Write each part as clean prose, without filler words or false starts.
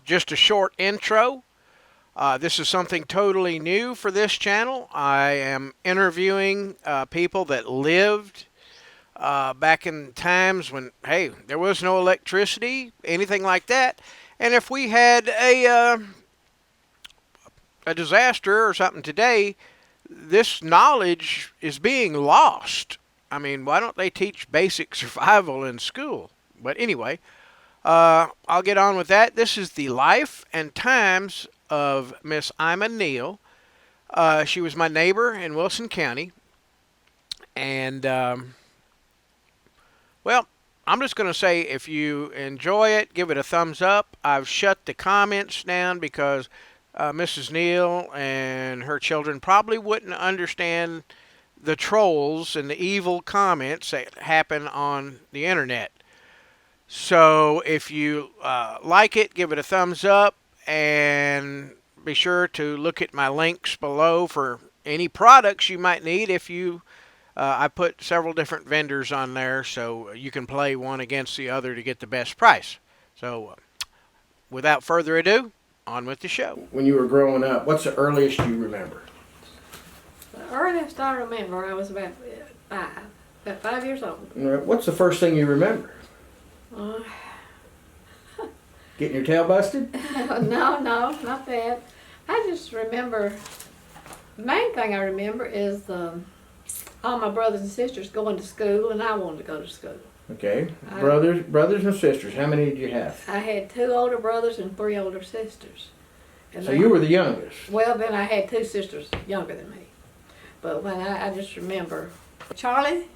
Just a short intro. This is something totally new for this channel. I am interviewing people that lived back in times when, hey, there was no electricity, anything like that. And if we had a disaster or something today, this knowledge is being lost. I mean, why don't they teach basic survival in school? But anyway, I'll get on with that. This is the life and times of Miss Ima Neal. She was my neighbor in Wilson County. And, well, I'm just going to say if you enjoy it, give it a thumbs up. I've shut the comments down because Mrs. Neal and her children probably wouldn't understand the trolls and the evil comments that happen on the internet. So if you like it, give it a thumbs up, and be sure to look at my links below for any products you might need. If you, I put several different vendors on there, so you can play one against the other to get the best price. So without further ado, on with the show. When you were growing up, what's the earliest you remember? The earliest I remember, I was about 5 years old. What's the first thing you remember? Uh, Getting your tail busted? no, not that. I just remember, the main thing I remember is all my brothers and sisters going to school, and I wanted to go to school. Okay. Brothers and sisters. How many did you have? I had 2 older brothers and 3 older sisters. And So you were the youngest? Well, then I had 2 sisters younger than me. But when I just remember Charlie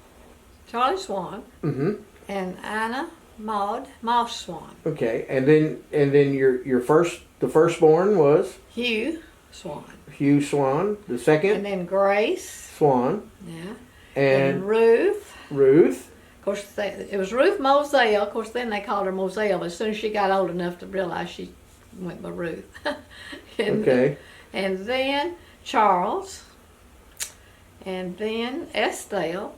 Swan, and Anna Maud Swan. Okay, and then the firstborn was Hugh Swan. Hugh Swan. The second And then Grace Swan. Yeah. And Ruth. Of course, it was Ruth Moselle. Of course, then they called her Moselle. But as soon as she got old enough to realize she went by Ruth. Okay. And then Charles. And then Estelle.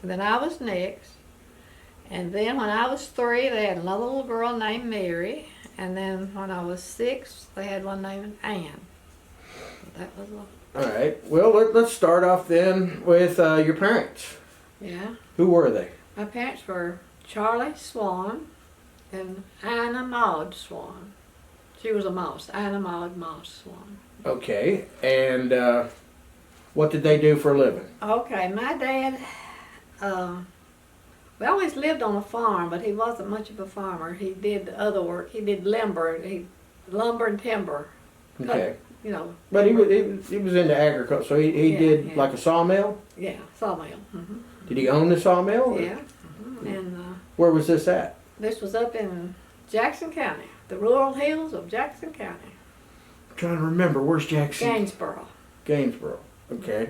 And then I was next. And then when I was 3, they had another little girl named Mary. And then when I was 6, they had one named Anne. So that was all right. Well, let's start off then with your parents. Yeah. Who were they? My parents were Charlie Swan and Anna Maud Swan. She was a mouse. Anna Maud Swan. Okay. And what did they do for a living? Okay, my dad, we always lived on a farm, but he wasn't much of a farmer. He did other work. He did lumber. Lumber and timber. Okay. But timber. he was into agriculture, so he did like a sawmill? Yeah, sawmill. Mm-hmm. Did he own the sawmill? Yeah. Mm-hmm. And where was this at? this was up in Jackson County, the rural hills of Jackson County. I'm trying to remember. Where's Jackson? Gainesboro. Okay.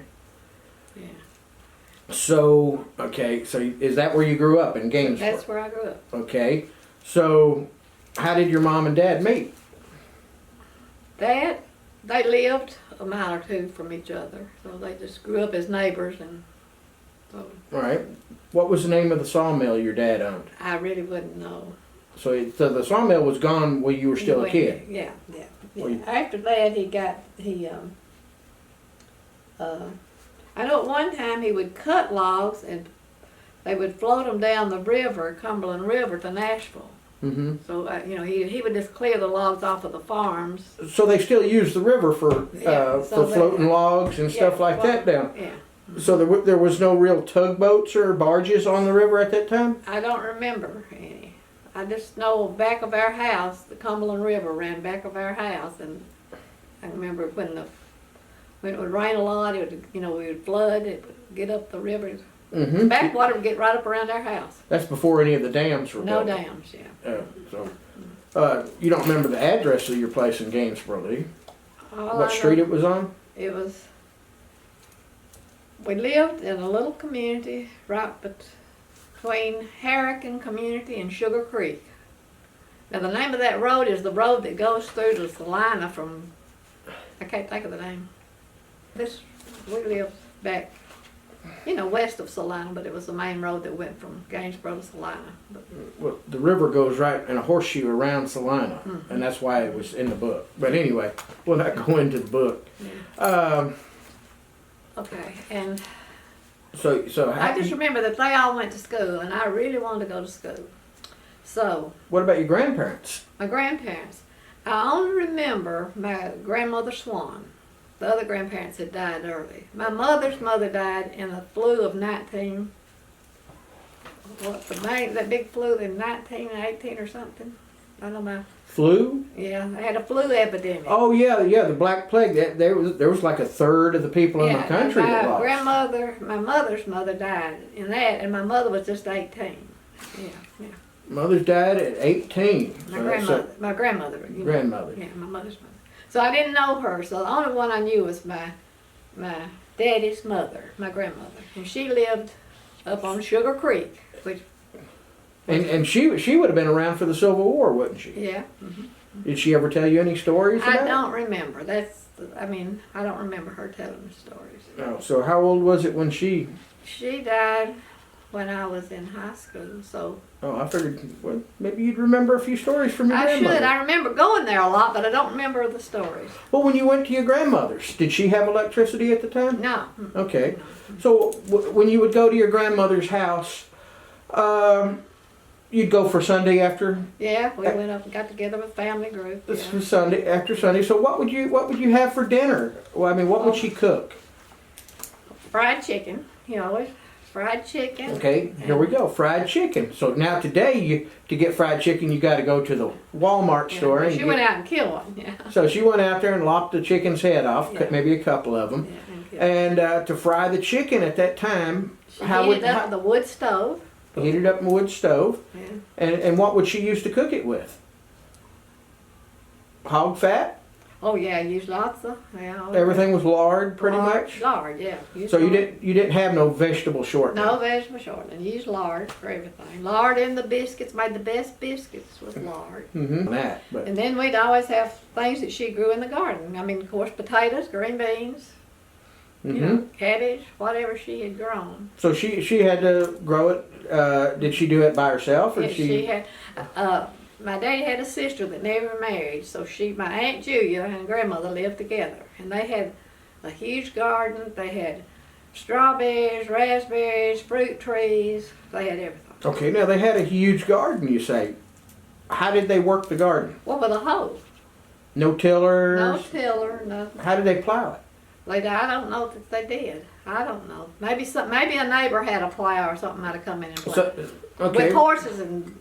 Yeah. So is that where you grew up, in Gainesboro? That's where I grew up. Okay. So how did your mom and dad meet? They lived a mile or 2 from each other, so they just grew up as neighbors. And so All right. What was the name of the sawmill your dad owned? I really wouldn't know. So the sawmill was gone when you were still a kid? Yeah. After that, I know at one time he would cut logs and they would float them down the river, Cumberland River, to Nashville. Mm-hmm. So, he would just clear the logs off of the farms. So they still used the river for floating logs and stuff like that down? Yeah. So there was no real tugboats or barges on the river at that time? I don't remember any. I just know back of our house, the Cumberland River ran back of our house, and I remember when it would rain a lot, it would, we would flood, it would get up the river. Mm-hmm. Backwater would get right up around our house. That's before any of the dams were built. No dams, yeah. You don't remember the address of your place in Gainesboro, do you? All What street it was on? We lived in a little community right between Harrican Community and Sugar Creek. Now the name of that road is the road that goes through to Salina from, I can't think of the name. We lived back west of Salina, but it was the main road that went from Gainesboro to Salina. But, Well, the river goes right in a horseshoe around Salina, and that's why it was in the book. But anyway, we'll not go into the book. okay, and So I just remember that they all went to school, and I really wanted to go to school. So what about your grandparents? my grandparents, I only remember my grandmother Swan. The other grandparents had died early. My mother's mother died in the flu of that big flu in 1918 or something. I don't know. Flu? Yeah, they had a flu epidemic. Oh yeah, the Black Plague. There was like a third of the people in the country that lost. My mother's mother died in that, and my mother was just 18. Yeah. Mother's died at 18. My grandmother. Grandmother. Yeah, my mother's mother. So I didn't know her. So the only one I knew was my daddy's mother, my grandmother, and she lived up on Sugar Creek, which. And she would have been around for the Civil War, wouldn't she? Yeah. Did she ever tell you any stories about I don't remember. I don't remember her telling me stories. Oh, so how old was it when she? She died when I was in high school, so. Oh, I figured, well, maybe you'd remember a few stories from your grandmother. I should. I remember going there a lot, but I don't remember the stories. Well, when you went to your grandmother's, did she have electricity at the time? No. Okay. So when you would go to your grandmother's house, you'd go for Sunday after? Yeah, we went up and got together with a family group. This was Sunday after Sunday. So what would you have for dinner? Well, I mean, what would she cook? Fried chicken. Always fried chicken. Okay, here we go. Fried chicken. So now today, to get fried chicken, you got to go to the Walmart store. She went out and killed one. Yeah. So she went out there and lopped the chicken's head off, maybe a couple of them. Yeah, and to fry the chicken at that time, she heated up the wood stove. Heated up in the wood stove. Yeah. And what would she use to cook it with? Hog fat? Oh yeah, used lots of everything was lard, pretty much. Lard, yeah. So you didn't have no vegetable shortening. No vegetable shortening. Used lard for everything. Lard in the biscuits. Made the best biscuits with lard. And then we'd always have things that she grew in the garden. I mean, of course, potatoes, green beans, cabbage, whatever she had grown. So she had to grow it. Did she do it by herself, or she had? My daddy had a sister that never married, so my Aunt Julia and grandmother lived together, and they had a huge garden. They had strawberries, raspberries, fruit trees. They had everything. Okay, now they had a huge garden, you say. How did they work the garden? Well, with a hoe. No tillers? No tiller, nothing. How did they plow it? I don't know that they did. I don't know. Maybe a neighbor had a plow or something might have come in and plowed. With horses and,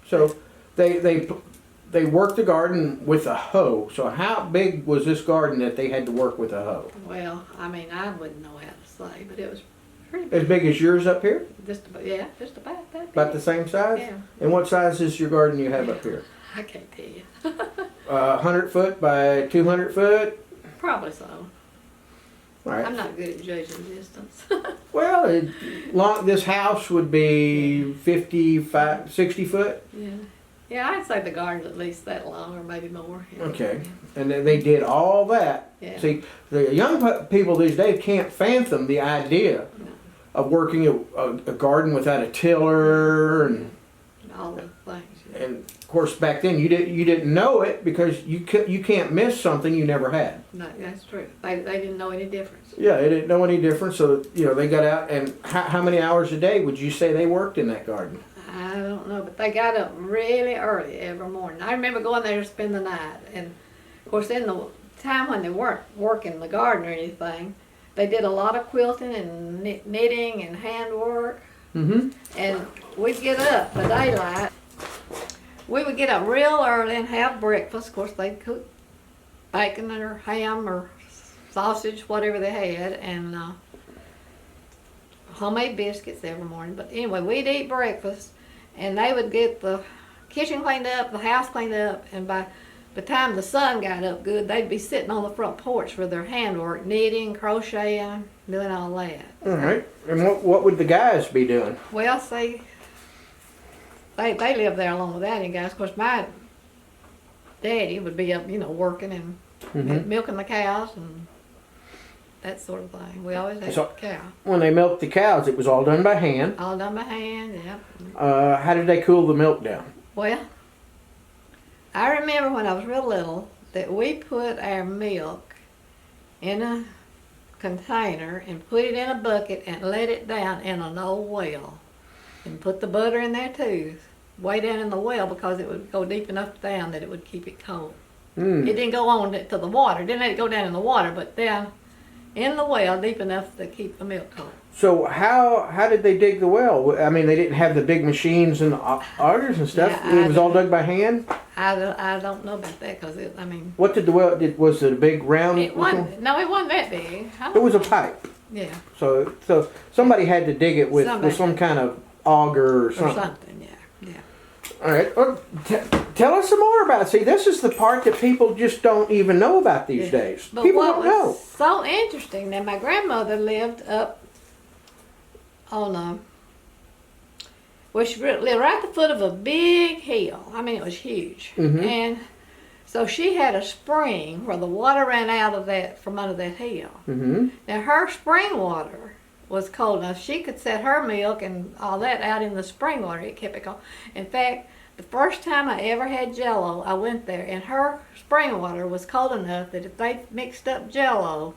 So they worked the garden with a hoe. So how big was this garden that they had to work with a hoe? Well, I mean, I wouldn't know how to say, but it was pretty big. As big as yours up here? Just about that big. About the same size? Yeah. And what size is your garden you have up here? I can't tell you. 100 foot by 200 foot? Probably so. Right. I'm not good at judging distance. Well, this house would be 55, 60 foot? Yeah. Yeah, I'd say the garden's at least that long or maybe more. Okay. And then they did all that. Yeah. See, the young people these days can't fathom the idea of working a garden without a tiller and all the things. Yeah. And of course, back then you didn't know it because you can't miss something you never had. No, that's true. They didn't know any difference. Yeah, they didn't know any difference. So they got out, and how many hours a day would you say they worked in that garden? I don't know, but they got up really early every morning. I remember going there to spend the night, and of course, in the time when they weren't working the garden or anything, they did a lot of quilting and knitting and handwork. Mm-hmm. And we'd get up by daylight. We would get up real early and have breakfast. Of course, they'd cook bacon or ham or sausage, whatever they had, and homemade biscuits every morning. But anyway, we'd eat breakfast, and they would get the kitchen cleaned up, the house cleaned up, and by the time the sun got up good, they'd be sitting on the front porch with their handwork, knitting, crocheting, doing all that. All right. And what would the guys be doing? Well, see, they lived there along with that, and guys. Of course, my daddy would be up, working and milking the cows and that sort of thing. We always had So- a cow. When they milked the cows, it was all done by hand. All done by hand, yep. How did they cool the milk down? Well, I remember when I was real little that we put our milk in a container and put it in a bucket and let it down in an old well. And put the butter in there too, way down in the well, because it would go deep enough down that it would keep it cold. It didn't go on to the water. It didn't let it go down in the water, but down in the well deep enough to keep the milk cold. So how did they dig the well? I mean, they didn't have the big machines and augers and stuff. Yeah, It was all dug by hand. I don't know about that because I mean. What did the well? Was it a big round? It wasn't that big. It was a pipe. Yeah. So somebody had to dig it with some kind of auger or something. Or something, yeah. All right. Well, tell us some more about it. See, this is the part that people just don't even know about these days. But People what don't was know. so interesting that my grandmother lived up on well, she lived right at the foot of a big hill. I mean, it was huge. Mhm. And so she had a spring where the water ran out of that from under that hill. Mm-hmm. Now her spring water was cold enough. She could set her milk and all that out in the spring water. It kept it cold. In fact, the first time I ever had Jell-O, I went there, and her spring water was cold enough that if they mixed up Jell-O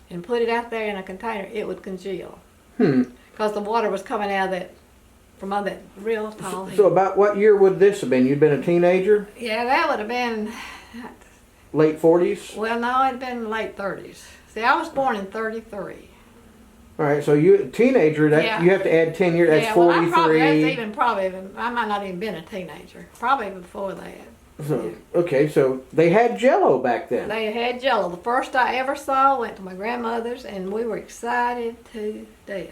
and put it out there in a container, it would congeal. Because the water was coming out of that, from under that real tall hill. So about what year would this have been? You'd been a teenager? Yeah, that would have been, Late 40s? well, no, it'd been late 30s. See, I was born in 33. All right, so you a teenager, that Yeah. you have to add 10 years, that's Yeah, well, 43. I might not even been a teenager. Probably before that. So, okay, so they had Jell-O back then. They had Jell-O. The first I ever saw, went to my grandmother's, and we were excited to death.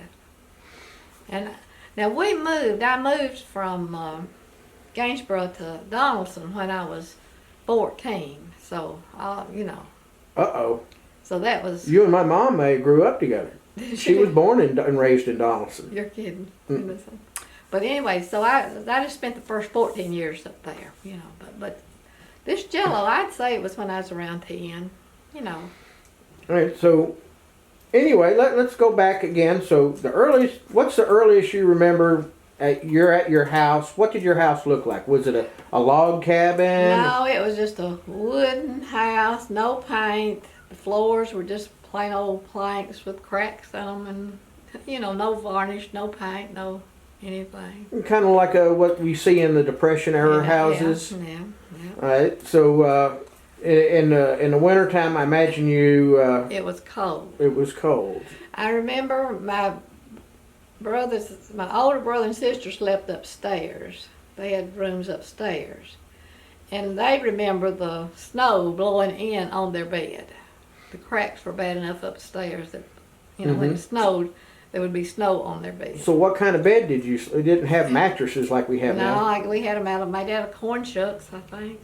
And now I moved from Gainsborough to Donaldson when I was 14. So, Uh-oh. so that was, You and my mom grew up together. She was born and raised in Donaldson. you're kidding. But anyway, so I just spent the first 14 years up there, but this Jell-O, I'd say it was when I was around 10, All right, so anyway, let's go back again. So what's the earliest you remember you're at your house? What did your house look like? Was it a log cabin? No, it was just a wooden house, no paint. The floors were just plain old planks with cracks in them, and no varnish, no paint, no anything. Kind of like what we see in the Depression era houses. Yeah. All right, so in the wintertime, I imagine It was cold. it was cold. I remember my older brother and sister slept upstairs. They had rooms upstairs. And they remember the snow blowing in on their bed. The cracks were bad enough upstairs that, when it snowed, there would be snow on their bed. So what kind of bed did you? It didn't have mattresses like we have now. No, we had them made out of corn shucks, I think.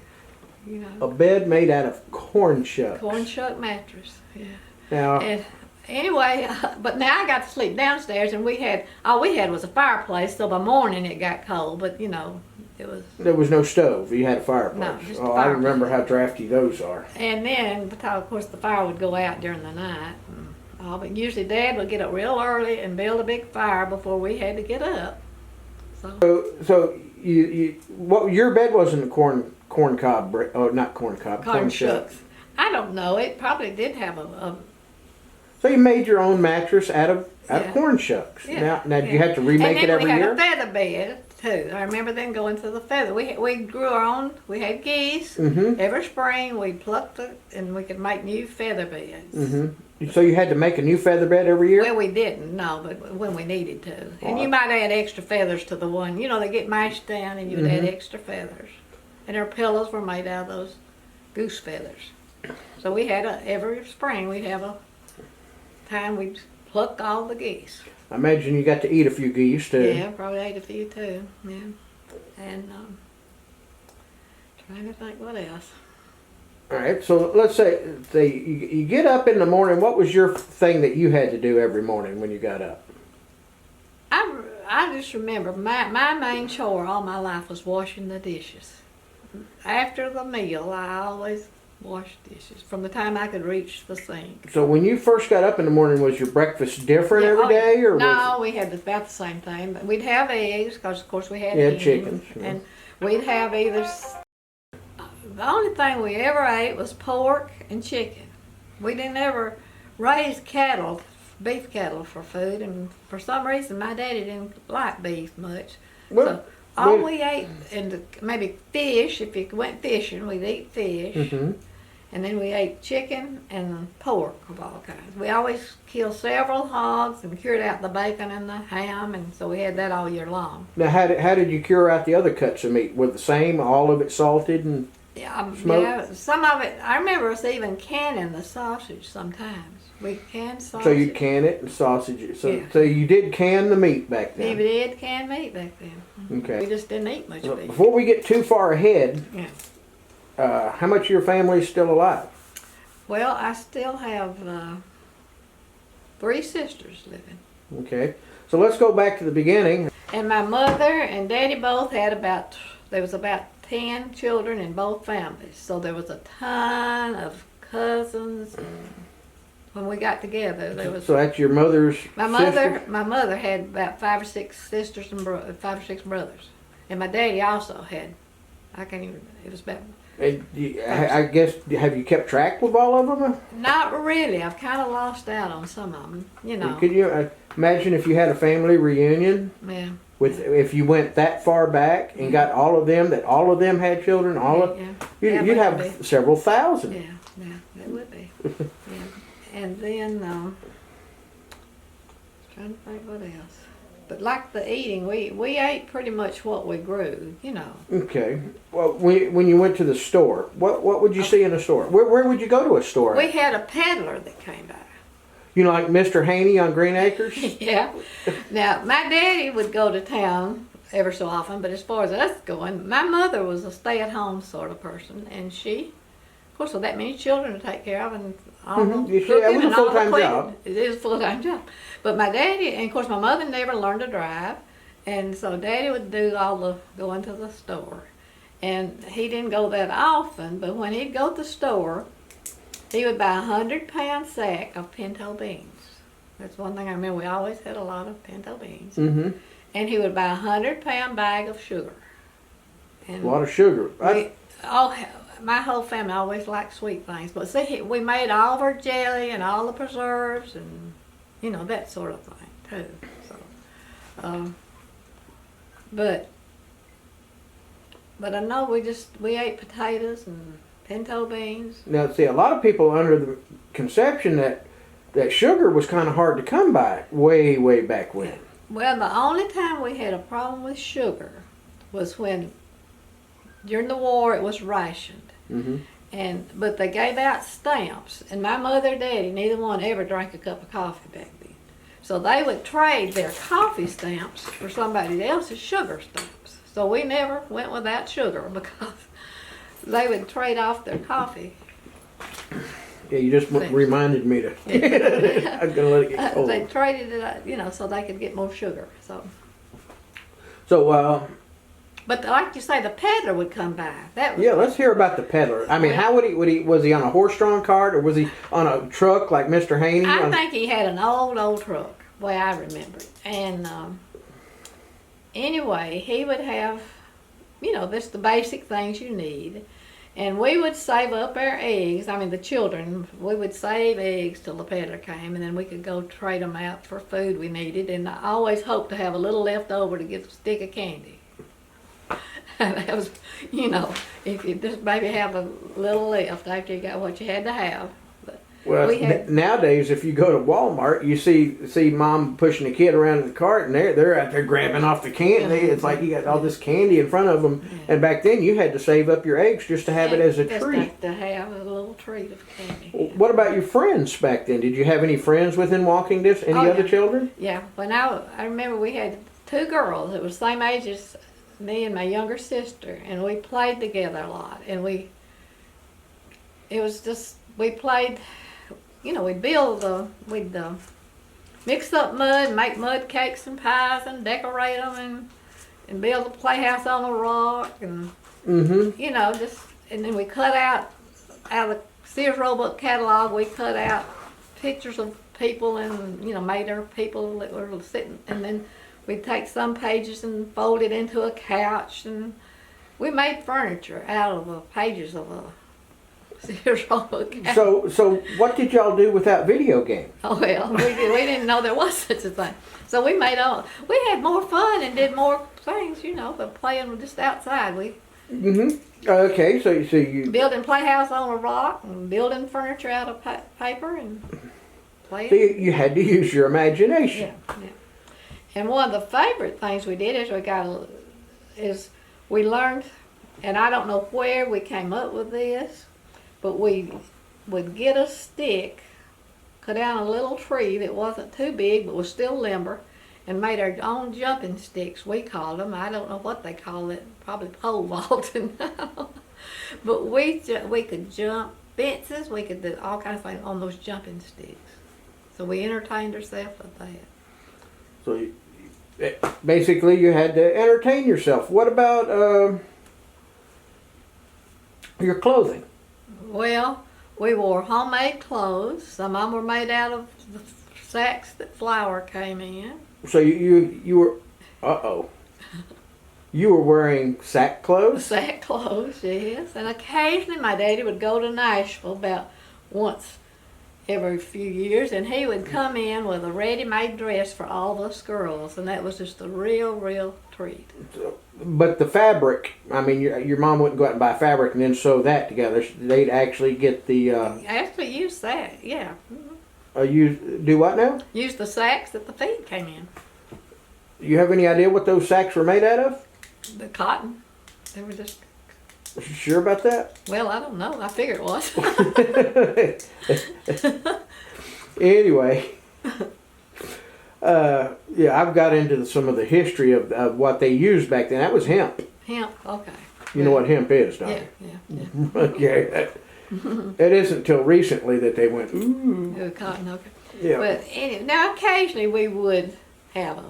A bed made out of corn shucks. Corn shuck mattress, yeah. Now, And anyway, but now I got to sleep downstairs, and all we had was a fireplace, so by morning it got cold, but it was. there was no stove. You had a fireplace. No, just a Oh, I fireplace. remember how drafty those are. And then, because of course the fire would go out during the night. But usually Dad would get up real early and build a big fire before we had to get up. So your bed wasn't a corn cob, not corn cob, Corn shucks. I don't know. It probably did have a So you made your own mattress out of Yeah. corn shucks. Yeah. Now do you have to remake it every And then year? we had a feather bed too. I remember then going to the feather. We grew our own. We had geese. Mm-hmm. Every spring we plucked it, and we could make new feather beds. Mm-hmm. So you had to make a new feather bed every year? Well, we didn't, no, but when we needed to. And Well, you might add extra feathers to the one. They get mashed down, and you would add extra feathers. And our pillows were made out of those goose feathers. So we had every spring we'd have a time we'd pluck all the geese. I imagine you got to eat a few geese too. Yeah, probably ate a few too. Yeah, and trying to think what else. All right, so let's say you get up in the morning. What was your thing that you had to do every morning when you got up? I just remember my main chore all my life was washing the dishes. After the meal, I always wash dishes from the time I could reach the sink. So when you first got up in the morning, was your breakfast different every oh, day, or no? We had about the same thing, but we'd have eggs because, of course, we had hens, chickens, yeah. and we'd have either. The only thing we ever ate was pork and chicken. We didn't ever raise cattle, beef cattle for food, and for some reason my daddy didn't like beef much. Well, so all we ate, and maybe fish, if you went fishing, we'd eat fish. Mm-hmm. And then we ate chicken and pork of all kinds. We always killed several hogs and cured out the bacon and the ham, and so we had that all year long. Now, how did you cure out the other cuts of meat? Was the same, all of it salted and smoked? Yeah, some of it. I remember us even canning the sausage sometimes. We canned sausage. So you'd can it and sausage it. So, Yeah. so you did can the meat back We then? did canned meat back then. Okay. We just didn't eat much So beef. before we get too far ahead, Yeah. how much of your family is still alive? Well, I still have 3 sisters living. Okay. So let's go back to the beginning. And my mother and daddy both had there was about 10 children in both families. So there was a ton of cousins. And when we got together, there was. So that's your mother's My mother had about 5 or 6 sisters and 5 or 6 brothers. And my daddy also had, I can't even, it was about. And I guess, have you kept track with all of them? Not really. I've kind of lost out on some of them, you know. Could you imagine if you had a family reunion? Yeah. If you went that far back and got all of them, that all of them had children, you'd have several thousand. Yeah, that would be. Yeah. And then, trying to think what else. But like the eating, we ate pretty much what we grew, you know. Okay. Well, when you went to the store, what would you see in a store? Where would you go to a store? We had a peddler that came by. You know, like Mr. Haney on Green Acres? Yeah. Now, my daddy would go to town ever so often, but as far as us going, my mother was a stay-at-home sort of person, and she, of course, with that many children to take care of, and all the Yeah, it cooking was a and all the full-time cleaning. job. It is a full-time job. But my daddy, and of course, my mother never learned to drive, and so daddy would do all the going to the store. And he didn't go that often, but when he'd go to the store, he would buy a 100-pound sack of pinto beans. That's one thing I remember. We always had a lot of pinto beans. Mm-hmm. And he would buy a 100-pound bag of sugar. And A lot of sugar. my whole family always liked sweet things. But see, we made all of our jelly and all the preserves and, you know, that sort of thing, too. So, but I know we ate potatoes and pinto beans. Now, see, a lot of people under the conception that sugar was kind of hard to come by way back when. Well, the only time we had a problem with sugar was when, during the war, it was rationed. Mm-hmm. But they gave out stamps, and my mother and daddy, neither one ever drank a cup of coffee back then. So they would trade their coffee stamps for somebody else's sugar stamps. So we never went without sugar because they would trade off their coffee. Yeah, you just reminded me to. I was gonna let it get cold. They traded it, you know, so they could get more sugar. So, but like you say, the peddler would come by. That was let's hear about the peddler. I mean, how would he? Was he on a horse-drawn cart, or was he on a truck like Mr. Haney? I think he had an old truck, the way I remember it. And anyway, he would have, you know, just the basic things you need. And we would save up our eggs. I mean, the children, we would save eggs till the peddler came, and then we could go trade them out for food we needed. And I always hoped to have a little left over to get a stick of candy. That was, you know, if you just maybe have a little left after you got what you had to have. But well, nowadays, if you go to Walmart, you see mom pushing the kid around in the cart, and they're out there grabbing off the candy. It's like you got all this candy in front of them. Yeah. And back then, you had to save up your eggs just to have it as a treat. To have a little treat of candy. Well, what about your friends back then? Did you have any friends within walking distance? Any other children? Yeah. When I remember we had 2 girls that were the same age as me and my younger sister, and we played together a lot. And we played, you know, we'd mix up mud and make mud cakes and pies and decorate them and build a playhouse on a rock and, you know, and then we cut out out of the Sears Roebuck catalog, we cut out pictures of people and, you know, made our people that were sitting, and then we'd take some pages and fold it into a couch, and we made furniture out of the pages of a Sears Roebuck catalog. So what did y'all do without video games? Oh well, we didn't know there was such a thing. So we had more fun and did more things, you know, but playing just outside. We Okay, so you building playhouse on a rock and building furniture out of paper and playing. so you had to use your imagination. Yeah. And one of the favorite things we did is we learned, and I don't know where we came up with this, but we would get a stick, cut down a little tree that wasn't too big but was still limber, and made our own jumping sticks, we called them. I don't know what they call it, probably pole vaulting. But we could jump fences, we could do all kinds of things on those jumping sticks. So we entertained ourselves with that. So basically you had to entertain yourself. What about your clothing? Well, we wore homemade clothes. Some of them were made out of the sacks that flour came in. So you were you were wearing sack clothes? Sack clothes, yes. And occasionally my daddy would go to Nashville about once every few years, and he would come in with a ready-made dress for all us girls, and that was just a real treat. But the fabric, I mean, your mom wouldn't go out and buy fabric and then sew that together. They'd actually get the Actually used that, yeah. you do what now? Used the sacks that the feed came in. You have any idea what those sacks were made out of? The cotton. They were just, Sure about that? well, I don't know. I figure it was. Anyway, yeah, I've got into some of the history of what they used back then. That was hemp. Hemp, okay. You know what hemp is, don't Yeah. you? Okay. It isn't until recently that they went, ooh. It was cotton, okay. Yeah. But anyway, now occasionally we would have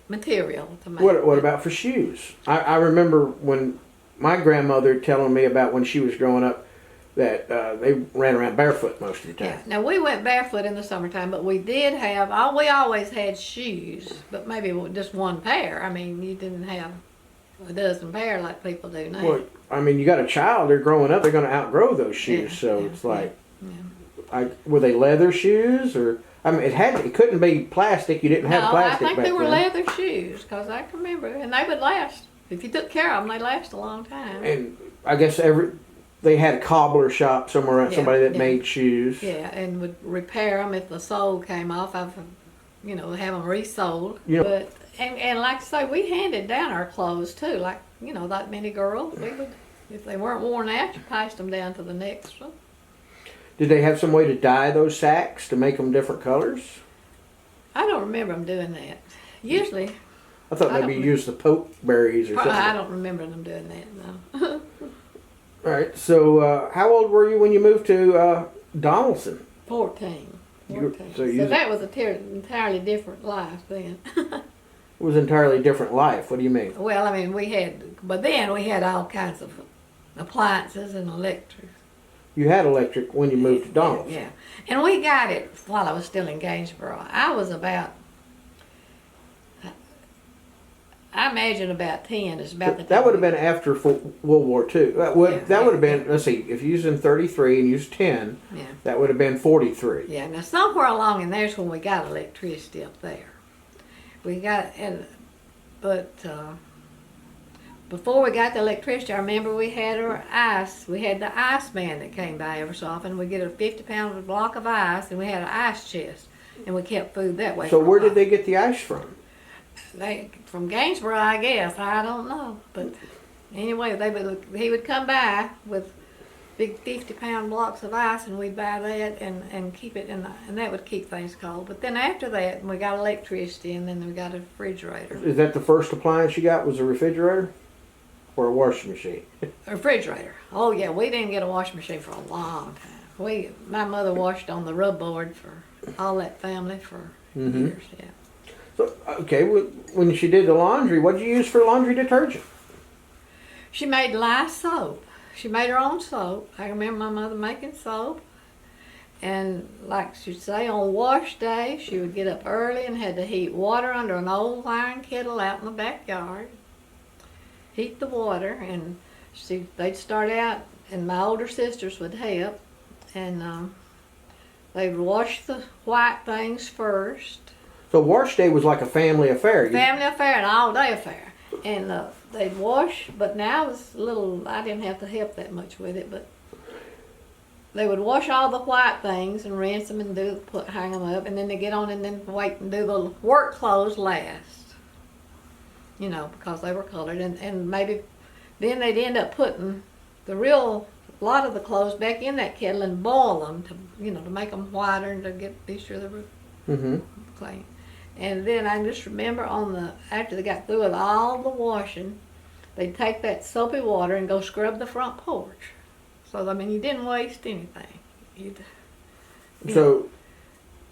material to make. What about for shoes? I remember when my grandmother telling me about when she was growing up that they ran around barefoot most of the time. Yeah. Now we went barefoot in the summertime, but we did have. We always had shoes, but maybe just one pair. I mean, you didn't have a dozen pair like people do now. Well, I mean, you got a child. They're growing up. They're going to outgrow those shoes. It's like, were they leather shoes or? I mean, it couldn't be plastic. You didn't have plastic I think back they were then. leather shoes because I can remember, and they would last if you took care of them. They last a long time. And I guess they had a cobbler shop somewhere around, somebody that made shoes. Yeah, and would repair them if the sole came off. Have them resoled. Yeah. But and like I say, we handed down our clothes too. Like like many girls, we would, if they weren't worn out, you passed them down to the next one. Did they have some way to dye those sacks to make them different colors? I don't remember them doing that. Usually, I thought maybe you used the poke berries or something. I don't remember them doing that. No. All right. So, how old were you when you moved to Donaldson? 14. So that was entirely different life then. It was an entirely different life. What do you mean? Well, I mean, we had all kinds of appliances and electric. You had electric when you moved to Donaldson. Yeah. And we got it while I was still in Gainesboro. I was about, I imagine about 10 is about the time. That would have been after World War II. That would have been, let's see, if you was in 33 and you was 10, that would have been 43. Yeah, now somewhere along in there's when we got electricity up there. We got, before we got the electricity, I remember we had our ice. We had the ice man that came by every so often. We'd get a 50-pound block of ice, and we had an ice chest, and we kept food that way. So where did they get the ice from? From Gainesboro, I guess. I don't know. But anyway, he would come by with big 50-pound blocks of ice, and we'd buy that and keep it, and that would keep things cold. But then after that, we got electricity, and then we got a refrigerator. Is that the first appliance you got, was a refrigerator? Or a washing machine? A refrigerator. Oh yeah, we didn't get a washing machine for a long time. My mother washed on the rub board for all that family for years. Yeah. So okay, when she did the laundry, what did you use for laundry detergent? She made lye soap. she made her own soap. I remember my mother making soap. And like she'd say, on wash day, she would get up early and had to heat water under an old iron kettle out in the backyard. Heat the water, and they'd start out, and my older sisters would help, and they'd wash the white things first. So wash day was like a family affair. Family affair, an all-day affair. And they'd wash, but now it was a little, I didn't have to help that much with it, but they would wash all the white things and rinse them and hang them up, and then they get on and then wait and do the work clothes last. You know, because they were colored, and maybe then they'd end up putting a lot of the clothes back in that kettle and boil them to make them whiter and to be sure they were clean. And then I just remember after they got through with all the washing, they'd take that soapy water and go scrub the front porch. So, I mean, you didn't waste anything. So,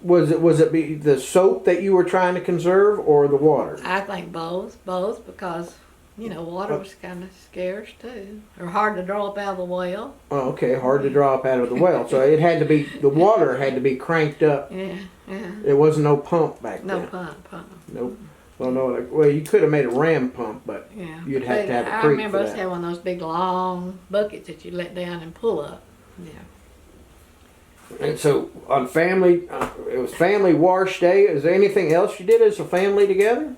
was it the soap that you were trying to conserve, or the water? I think both, because, water was kind of scarce too, or hard to draw up out of the well. Oh, okay, hard to draw up out of the well. So it had to be, the water had to be cranked up. Yeah. There wasn't no pump back then. No pump. Nope. Well, no, well, you could have made a ram pump, but you'd have to have a creek. I remember for us that. having one of those big long buckets that you let down and pull up. Yeah. And so on it was family wash day. Is there anything else you did as a family together?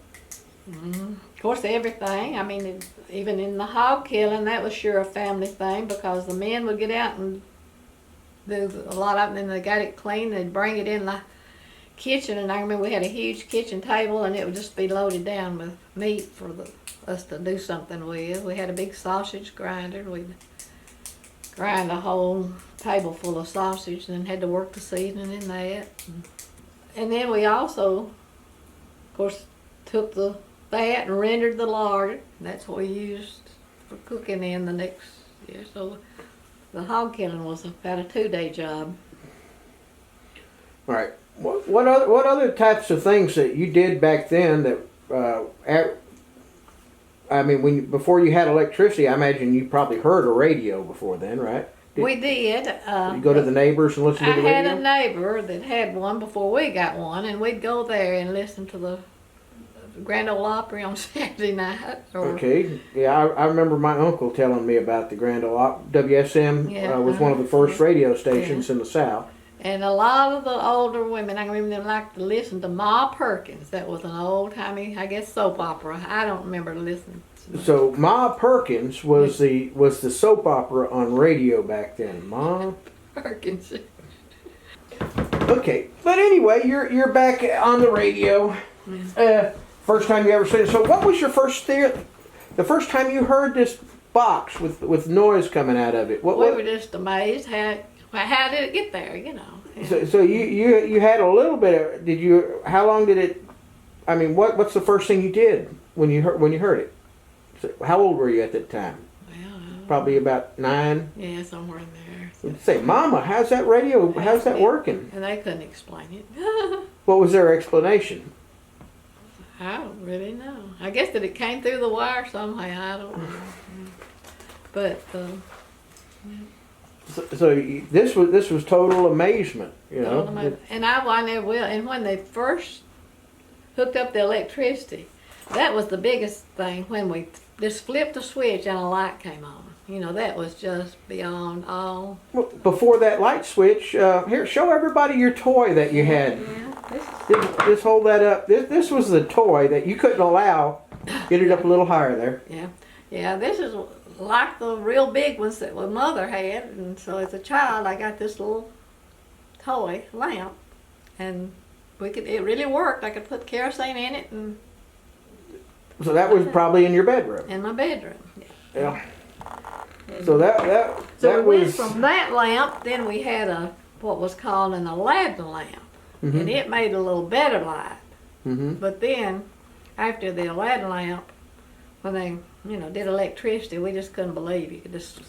Of course, everything. I mean, even in the hog killing, that was sure a family thing, because the men would get out and do a lot of it, and then they got it clean. They'd bring it in the kitchen, and I remember we had a huge kitchen table, and it would just be loaded down with meat for us to do something with. We had a big sausage grinder. We'd grind a whole table full of sausage, and then had to work the seasoning in that. And then we also, of course, took the fat and rendered the lard. That's what we used for cooking in the next year. So the hog killing was about a 2-day job. All right. What other types of things that you did back then that, before you had electricity, I imagine you probably heard a radio before then, right? We did. You go to the neighbors and listen to the radio? I had a neighbor that had one before we got one, and we'd go there and listen to the Grand Ole Opry on Saturday night. Okay. Yeah, I remember my uncle telling me about the Grand Ole Opry. WSM was one of the first radio stations in the South. And a lot of the older women, I remember them liked to listen to Ma Perkins. That was an old-timey, I guess, soap opera. I don't remember listening to So Ma Perkins was the soap opera on radio back then. Ma Perkins. Okay, but anyway, you're back on the radio. First time you ever seen it. So what was your the first time you heard this box with noise coming out of it? We were just amazed how did it get there, So you had a little bit of, how long did it, what's the first thing you did when you heard it? So how old were you at that time? Well, Probably about 9? Yeah, somewhere in there. You'd say, Mama, how's that working? And they couldn't explain it. What was their explanation? I don't really know. I guess that it came through the wire somehow. I don't know. But So this was total amazement, And I never will. And when they first hooked up the electricity, that was the biggest thing. When we just flipped the switch and a light came on. That was just beyond all. Well, before that light switch, here, show everybody your toy that you had. Yeah, Just hold that up. This was the toy that you couldn't allow. Get it up a little higher there. Yeah. This is like the real big ones that my mother had, and so as a child, I got this little toy lamp, and it really worked. I could put kerosene in it, and so that was probably in your bedroom. In my bedroom. Yeah. So that we was went from that lamp. Then we had what was called an Aladdin lamp, and it made a little better light. But then, after the Aladdin lamp, when they did electricity, we just couldn't believe you could just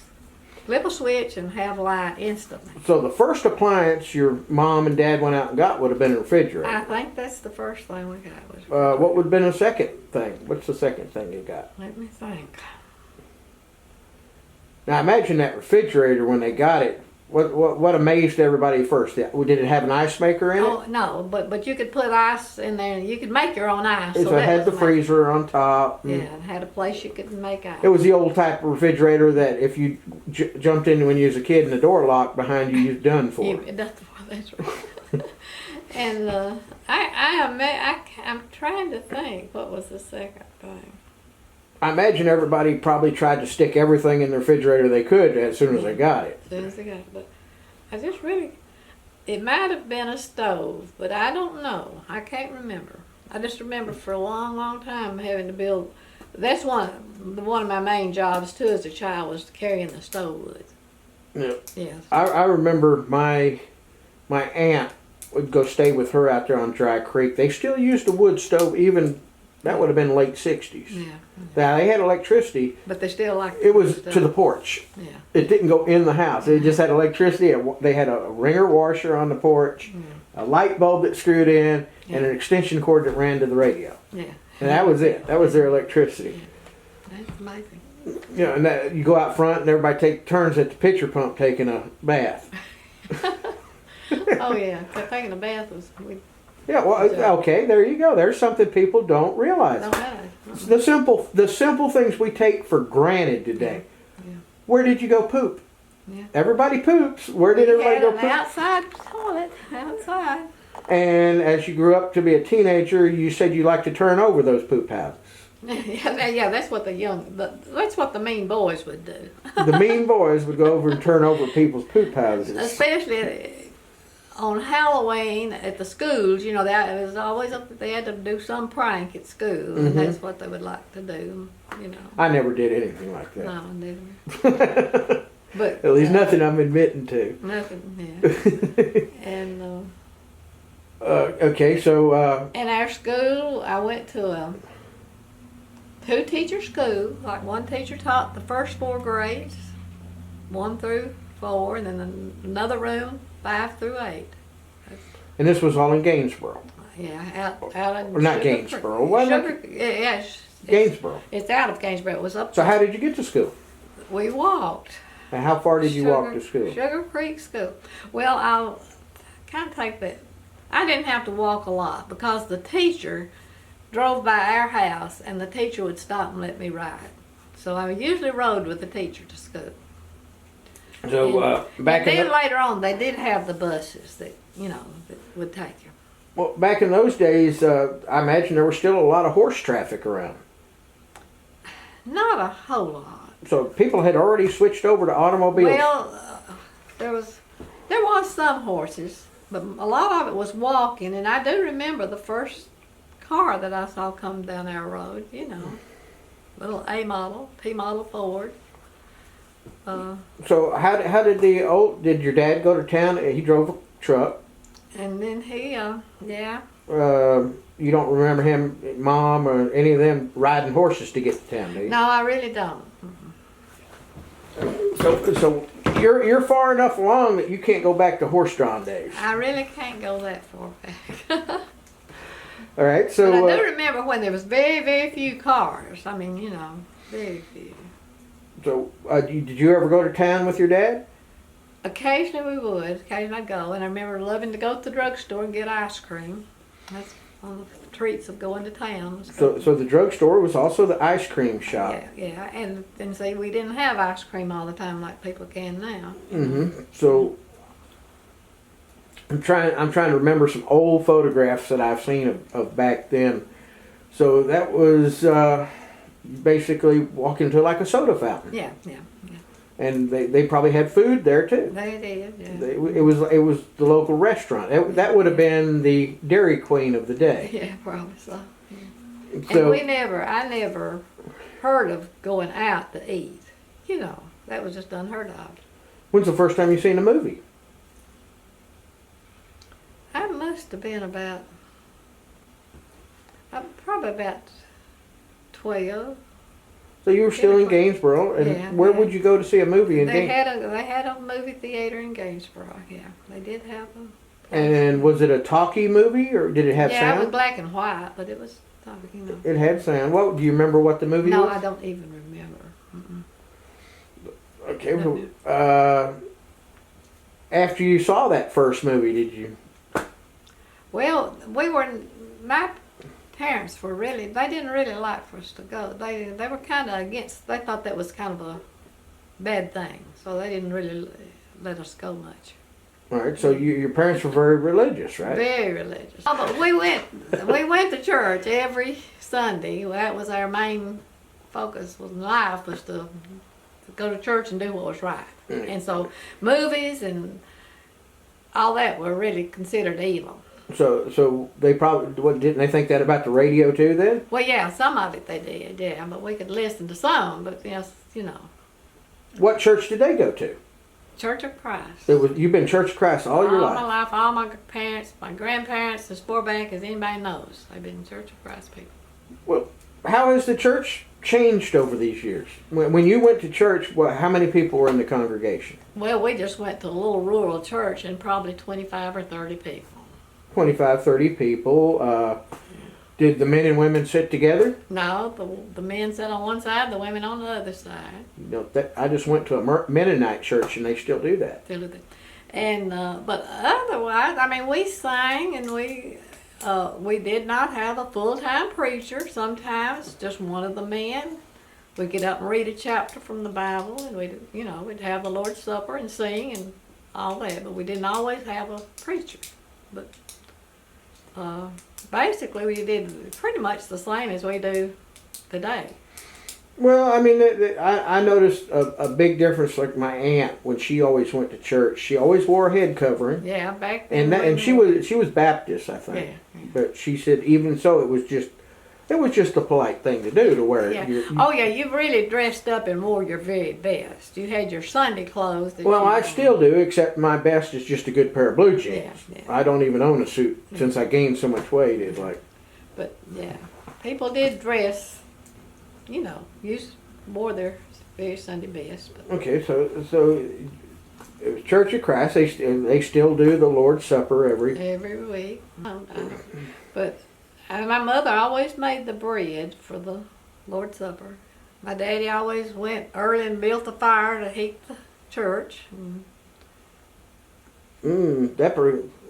flip a switch and have light instantly. So the first appliance your mom and dad went out and got would have been a refrigerator. I think that's the first thing we got. What would have been the second thing? What's the second thing you got? Let me think. Now imagine that refrigerator when they got it. What amazed everybody first? Did it have an ice maker in it? Oh no, but you could put ice in there. You could make your own ice. So it had the freezer on top. Yeah, it had a place you could make ice. It was the old type of refrigerator that if you jumped in when you was a kid and the door locked behind you, you're done for. That's right. And I'm trying to think. What was the second thing? I imagine everybody probably tried to stick everything in the refrigerator they could as soon as they got it. As soon as they got it, but I just really, it might have been a stove, but I don't know. I can't remember. I just remember for a long, long time having to build. That's one of my main jobs too as a child was carrying the stove wood. Yeah. Yes. I remember my aunt would go stay with her out there on Dry Creek. They still used a wood stove even. That would have been late 60s. Yeah. Now, they had electricity. But they still like It was to the porch. Yeah. It didn't go in the house. It just had electricity. They had a wringer washer on the porch, a light bulb that screwed in, and an extension cord that ran to the radio. Yeah. And that was it. That was their electricity. That's amazing. You know, and you go out front and everybody take turns at the pitcher pump taking a bath. Oh yeah, taking a bath was. Yeah, well, okay, there you go. There's something people don't realize. Don't matter. The simple things we take for granted today. Yeah. Where did you go poop? Yeah. Everybody poops. Where did everybody go an poop? outside toilet, outside. And as you grew up to be a teenager, you said you liked to turn over those poop houses. Yeah, that's what that's what the mean boys would do. The mean boys would go over and turn over people's poop houses. Especially on Halloween at the schools, you know, it was always they had to do some prank at school, and that's what they would like to do, you know. I never did anything like that. No, never. But at least nothing I'm admitting to. Nothing, yeah. And okay, so in our school, I went to a two-teacher school. Like one teacher taught the first 4 grades, 1 through 4, and then another room 5 through 8. and this was all in Gainesboro. Yeah, out in Or not Sugar Gainesboro. Creek. What? Yeah, Gainesboro. it's out of Gainesboro. It was up. So how did you get to school? We walked. And how far did you walk to school? Sugar Creek School. Well, I'll kind of take that. I didn't have to walk a lot because the teacher drove by our house and the teacher would stop and let me ride. So I usually rode with the teacher to school. So back and in then later on, they did have the buses that, you know, that would take you. well, back in those days, I imagine there was still a lot of horse traffic around. Not a whole lot. So people had already switched over to automobiles. Well, there was some horses, but a lot of it was walking. And I do remember the first car that I saw come down our road. You know, little A model, P model Ford. So how did did your dad go to town? He drove a truck. And then he, yeah. You don't remember him, Mom, or any of them riding horses to get to town, do you? No, I really don't. So you're far enough along that you can't go back to horse-drawn days. I really can't go that far back. All right, so But I do remember when there was very, very few cars. I mean, you know, very few. So did you ever go to town with your dad? Occasionally we would. Occasionally I'd go. And I remember loving to go to the drugstore and get ice cream. That's one of the treats of going to town. So the drugstore was also the ice cream shop. Yeah. And see, we didn't have ice cream all the time like people can now. Mm-hmm. So I'm trying to remember some old photographs that I've seen of back then. So that was basically walking to like a soda fountain. Yeah. And they probably had food there too. They did, yeah. It was the local restaurant. That would have been the Dairy Queen of the day. Yeah, probably so. Yeah. So, And I never heard of going out to eat. You know, that was just unheard of. when's the first time you seen a movie? I must have been probably about 12. So you were still in Gainesboro, and Yeah, where yeah. would you go to see a movie in They Gainesboro? had a movie theater in Gainesboro. Yeah, they did have them. And was it a talkie movie, or did it have Yeah, it was sound? black and white, but it was, you know. It had sound. Do you remember what the movie No, was? I don't even remember. Mm-mm. Okay. Well, after you saw that first movie, did you? Well, my parents were really, they didn't really like for us to go. They were kind of against, they thought that was kind of a bad thing. So they didn't really let us go much. All right. So your parents were very religious, right? Very religious. Oh, but we went to church every Sunday. That was our main focus in life, was to go to church and do what was right. And so movies and all that were really considered evil. So they probably didn't they think that about the radio too then? Well, yeah, some of it they did, yeah, but we could listen to some, but yes, you know. What church did they go to? Church of Christ. You've been Church of Christ all your life. All my life, all my parents, my grandparents, as far back as anybody knows, they've been Church of Christ people. Well, how has the church changed over these years? When you went to church, how many people were in the congregation? Well, we just went to a little rural church and probably 25 or 30 people. 25, 30 people. Did the men and women sit together? No, the men sat on one side, the women on the other side. You know, I just went to a Mennonite church and they still do that. And but otherwise, I mean, we sang and we did not have a full-time preacher. Sometimes just one of the men. We'd get up and read a chapter from the Bible, and we'd have the Lord's Supper and sing and all that. But we didn't always have a preacher. But basically, we did pretty much the same as we do today. Well, I mean, I noticed a big difference. Like my aunt, when she always went to church, she always wore a head covering. Yeah, back then. And she was Baptist, I think. Yeah. But she said even so, it was just the polite thing to do to wear. Yeah. You really dressed up and wore your very best. You had your Sunday clothes. Well, I still do, except my best is just a good pair of blue jeans. Yeah. I don't even own a suit since I gained so much weight. It's like. But yeah, people did dress. Wore their very Sunday best. But. Okay, so Church of Christ, they still do the Lord's Supper every week. But my mother always made the bread for the Lord's Supper. My daddy always went early and built a fire to heat the church.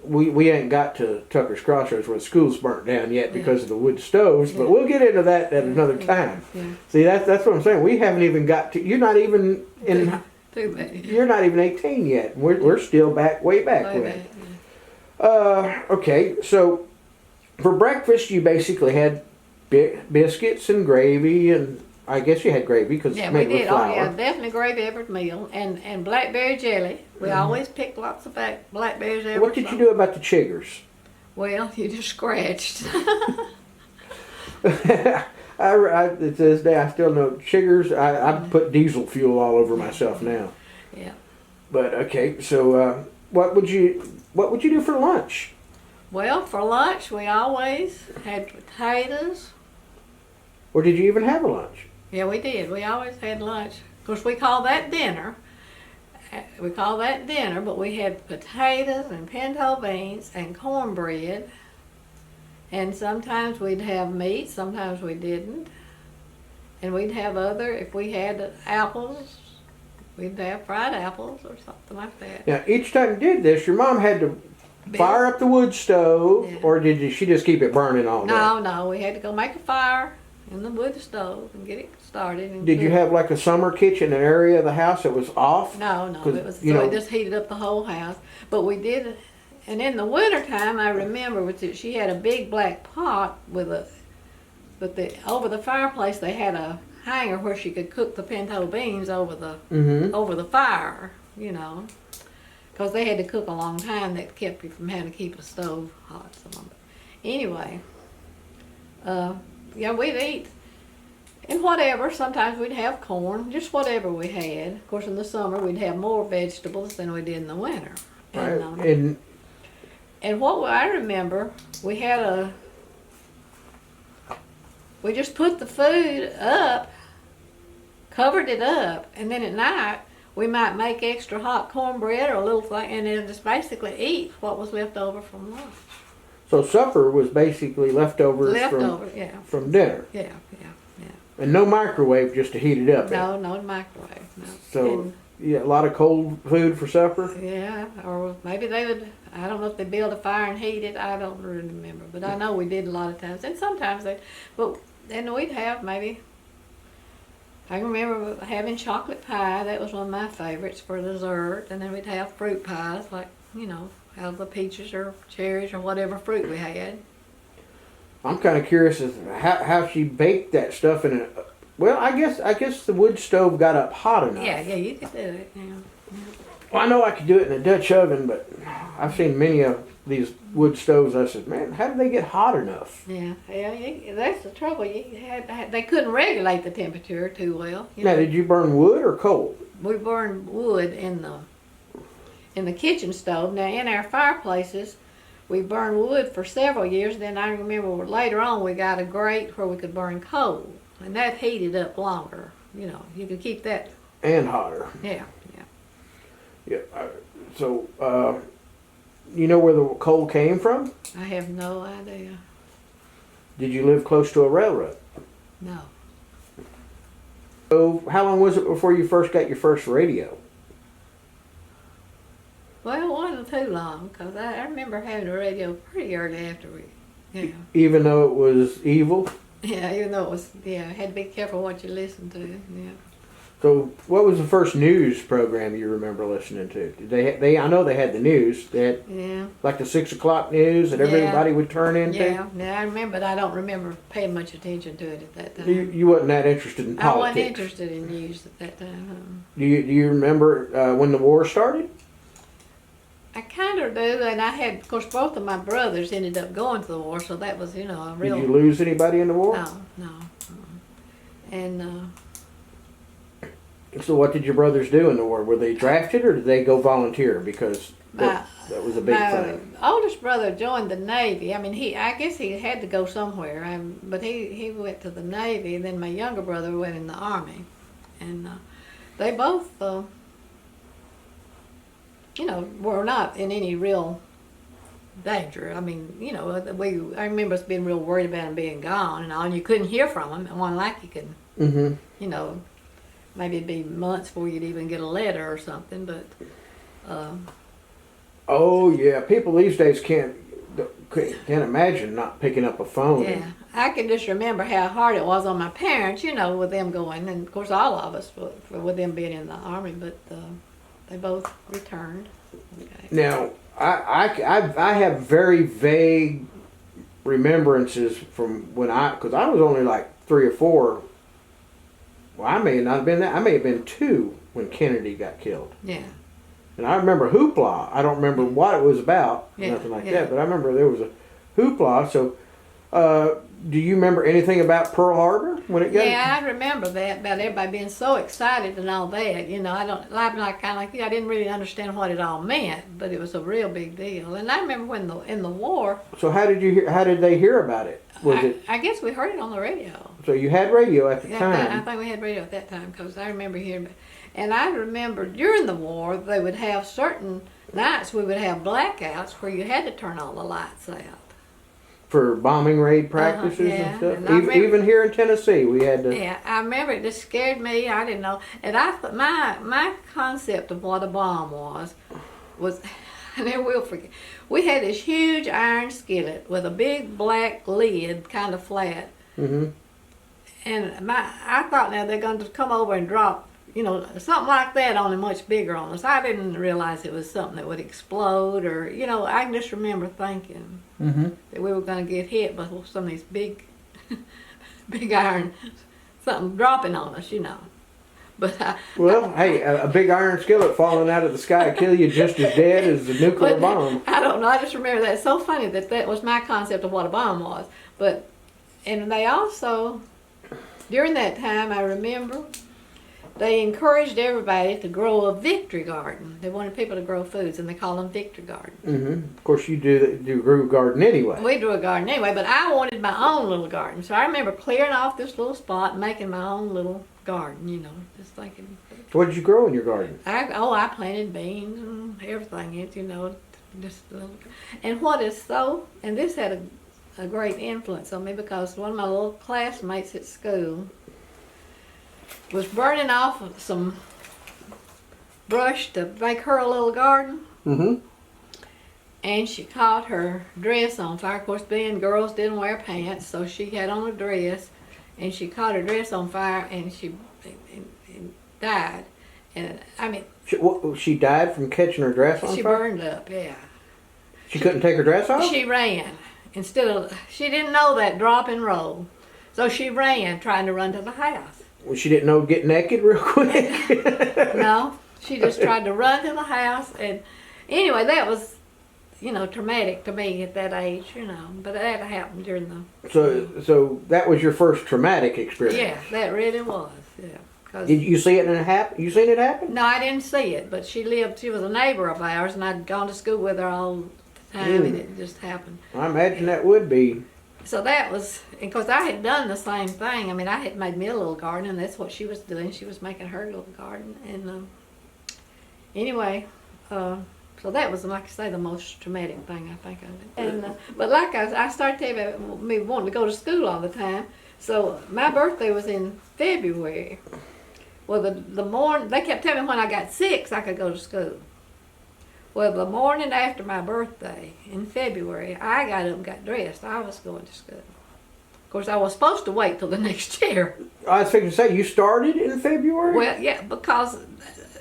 We ain't got to Tucker's Crossroads where the school's burnt down yet because of the wood stoves, but we'll get into that at another time. Yeah. See, that's what I'm saying. We haven't even got to. You're not even in. You're not even 18 yet. We're still way back when. Okay, so for breakfast you basically had biscuits and gravy, and I guess you had gravy because it's made with flour. Oh yeah, definitely gravy every meal, and blackberry jelly. We always picked lots of blackberries every. What did you do about the chiggers? Well, you just scratched. To this day, I still know chiggers. I put diesel fuel all over myself now. Yeah. But okay, so what would you do for lunch? Well, for lunch we always had potatoes. Or did you even have a lunch? Yeah, we did. We always had lunch. Of course, we call that dinner. But we had potatoes and pinto beans and cornbread. And sometimes we'd have meat, sometimes we didn't. And we'd have if we had apples, we'd have fried apples or something like that. Now, each time you did this, your mom had to fire up the wood stove, or did she just keep it burning all day? No, we had to go make a fire in the wood stove and get it started. And did you have like a summer kitchen, an area of the house that was off? No, it was it just heated up the whole house. But we did, and in the wintertime, I remember she had a big black pot over the fireplace they had a hanger where she could cook the pinto beans over the fire, because they had to cook a long time. That kept you from having to keep a stove hot. Anyway, we'd eat and whatever. Sometimes we'd have corn, just whatever we had. Of course, in the summer we'd have more vegetables than we did in the winter. Right. And what I remember, we just put the food up, covered it up, and then at night we might make extra hot cornbread or a little thing, and then just basically eat what was left over from lunch. So supper was basically leftovers from dinner. Yeah. And no microwave just to heat it up. No microwave. No. So Yeah, a lot of cold food for supper. Yeah, or maybe they would, I don't know if they build a fire and heat it, I don't really remember. But I know we did a lot of times. And sometimes but then we'd have maybe, I can remember having chocolate pie, that was one of my favorites for dessert. And then we'd have fruit pies, like, out of the peaches or cherries or whatever fruit we had. I'm kind of curious as to how she baked that stuff in a. Well, I guess the wood stove got up hot enough. Yeah, you could do it. Yeah. Well, I know I could do it in a Dutch oven, but I've seen many of these wood stoves. I said, man, how did they get hot enough? Yeah, that's the trouble. They couldn't regulate the temperature too well. Now, did you burn wood or coal? We burned wood in the kitchen stove. Now, in our fireplaces, we burned wood for several years. Then I remember later on we got a grate where we could burn coal, and that heated up longer. You could keep that. And hotter. Yeah. Yeah. So, you know where the coal came from? I have no idea. Did you live close to a railroad? No. So, how long was it before you first got your first radio? Well, it wasn't too long, because I remember having a radio pretty early after we. Even though it was evil? Yeah, even though it was, had to be careful what you listened to. Yeah. So, what was the first news program you remember listening to? Did they? I know they had the news. They had like the 6 o'clock news that everybody would turn into. Yeah, I remember, but I don't remember paying much attention to it at that time. You wasn't that interested in politics. I wasn't interested in news at that time. Do you remember when the war started? I kind of do, and I had, of course, both of my brothers ended up going to the war, so that was, a real. Did you lose anybody in the war? No. And. So what did your brothers do in the war? Were they drafted or did they go volunteer? Because that was a big thing. My oldest brother joined the Navy. I mean, I guess he had to go somewhere, but he went to the Navy. And then my younger brother went in the Army. And they both, were not in any real danger. I mean, I remember us being real worried about them being gone and all. And you couldn't hear from them. It wasn't like you could, maybe it'd be months before you'd even get a letter or something, but. Oh yeah, people these days can't imagine not picking up a phone. Yeah, I can just remember how hard it was on my parents, with them going, and of course all of us with them being in the Army, but they both returned. Okay. Now, I have very vague remembrances from because I was only like 3 or 4. Well, I may not have been that. I may have been 2 when Kennedy got killed. Yeah. And I remember hoopla. I don't remember what it was about, nothing like that. But I remember there was a hoopla. So, do you remember anything about Pearl Harbor when it got? Yeah, I remember that about everybody being so excited and all that. I didn't really understand what it all meant, but it was a real big deal. And I remember in the war. So how did they hear about it? I guess we heard it on the radio. So you had radio at the time. I think we had radio at that time because I remember hearing it. And I remember during the war, they would have certain nights we would have blackouts where you had to turn all the lights out. For bombing raid practices and stuff? And even here in Tennessee, we had to... Yeah, I remember it just scared me. I didn't know. And I thought my concept of what a bomb was, and I will forget, we had this huge iron skillet with a big black lid, kind of flat. Mm-hmm. And I thought now they're going to come over and drop, something like that, only much bigger on us. I didn't realize it was something that would explode or, I can just remember thinking that we were going to get hit by some of these big iron, something dropping on us, But hey, a big iron skillet falling out of the sky will kill you just as dead as a nuclear bomb. I don't know. I just remember that. It's so funny that was my concept of what a bomb was. And they also, during that time, I remember, they encouraged everybody to grow a victory garden. They wanted people to grow foods, and they call them victory gardens. Mm-hmm. Of course, you grew a garden anyway. We grew a garden anyway, but I wanted my own little garden. So I remember clearing off this little spot and making my own little garden, just thinking. What did you grow in your garden? I planted beans and everything, just a little. And what is and this had a great influence on me because one of my little classmates at school was burning off some brush to make her a little garden. Mm-hmm. And she caught her dress on fire. Of course, then girls didn't wear pants, so she had on a dress, and she caught her dress on fire, and she died. And I mean, She died from catching her dress on she fire? burned up. Yeah. She couldn't take her dress off? She ran she didn't know that drop and roll, so she ran trying to run to the house. Well, she didn't know to get naked real quick? No, she just tried to run to the house, and anyway, that was, traumatic to me at that age, but that happened during the... So that was your first traumatic experience? Yeah, that really was, yeah. Did you see it happen? You seen it happen? No, I didn't see it, but she was a neighbor of ours, and I'd gone to school with her all the time, and it just happened. I imagine that would be. So that was, because I had done the same thing. I mean, I had made me a little garden, and that's what she was doing. She was making her little garden, and anyway, so that was, like I say, the most traumatic thing I think of it. And but like I started telling you about me wanting to go to school all the time. So my birthday was in February. Well, the morning, they kept telling me when I got 6 I could go to school. Well, the morning after my birthday in February, I got up and got dressed. I was going to school. Of course, I was supposed to wait till the next year. I was thinking to say, you started in February? Well, yeah, because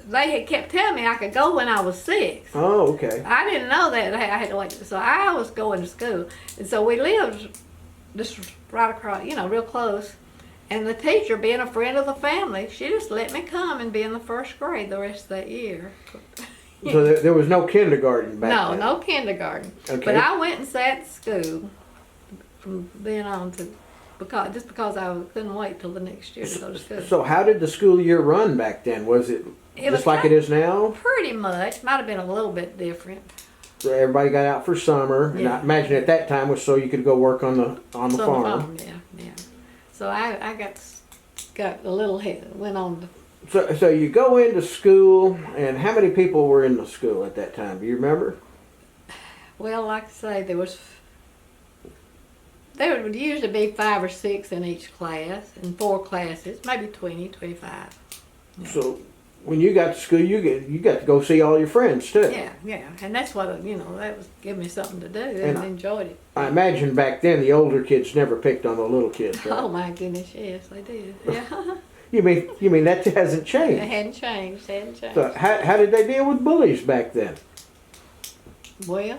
they had kept telling me I could go when I was 6. Oh, okay. I didn't know that. I had to wait. So I was going to school. And so we lived just right across, real close. And the teacher, being a friend of the family, she just let me come and be in the first grade the rest of that year. So there was no kindergarten back then? No kindergarten. Okay. But I went and sat in school from then on because I couldn't wait till the next year to go to school. So how did the school year run back then? Was it just like it is now? Pretty much. Might have been a little bit different. So everybody got out for summer, and I imagine at that time was so you could go work on the farm. Yeah. So I got a little went on. So you go into school, and how many people were in the school at that time? Do you remember? Well, like I say, there would usually be 5 or 6 in each class, in 4 classes, maybe 20, 25. Yeah. So when you got to school, you got to go see all your friends too. Yeah, and that's what that was giving me something to do, and I enjoyed it. I imagine back then the older kids never picked on the little kids, right? Oh my goodness, yes, they did. Yeah. You mean that hasn't changed? It hadn't changed. So how did they deal with bullies back then? Well,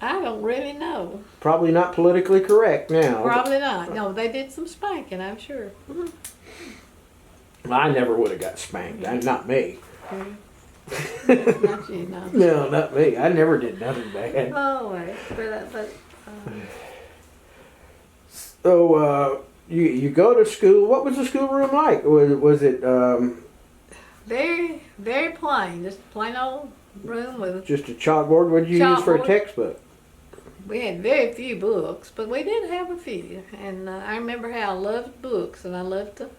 I don't really know. Probably not politically correct now. Probably not. No, they did some spanking, I'm sure. I never would have got spanked. Not me. Not you, no. No, not me. I never did nothing bad. Oh, wait. So you go to school. What was the schoolroom like? Was it very, very plain. Just a plain old room with just a chalkboard? What did you use for a Chalkboard. textbook? We had very few books, but we did have a few. And I remember how I loved books, and I loved to,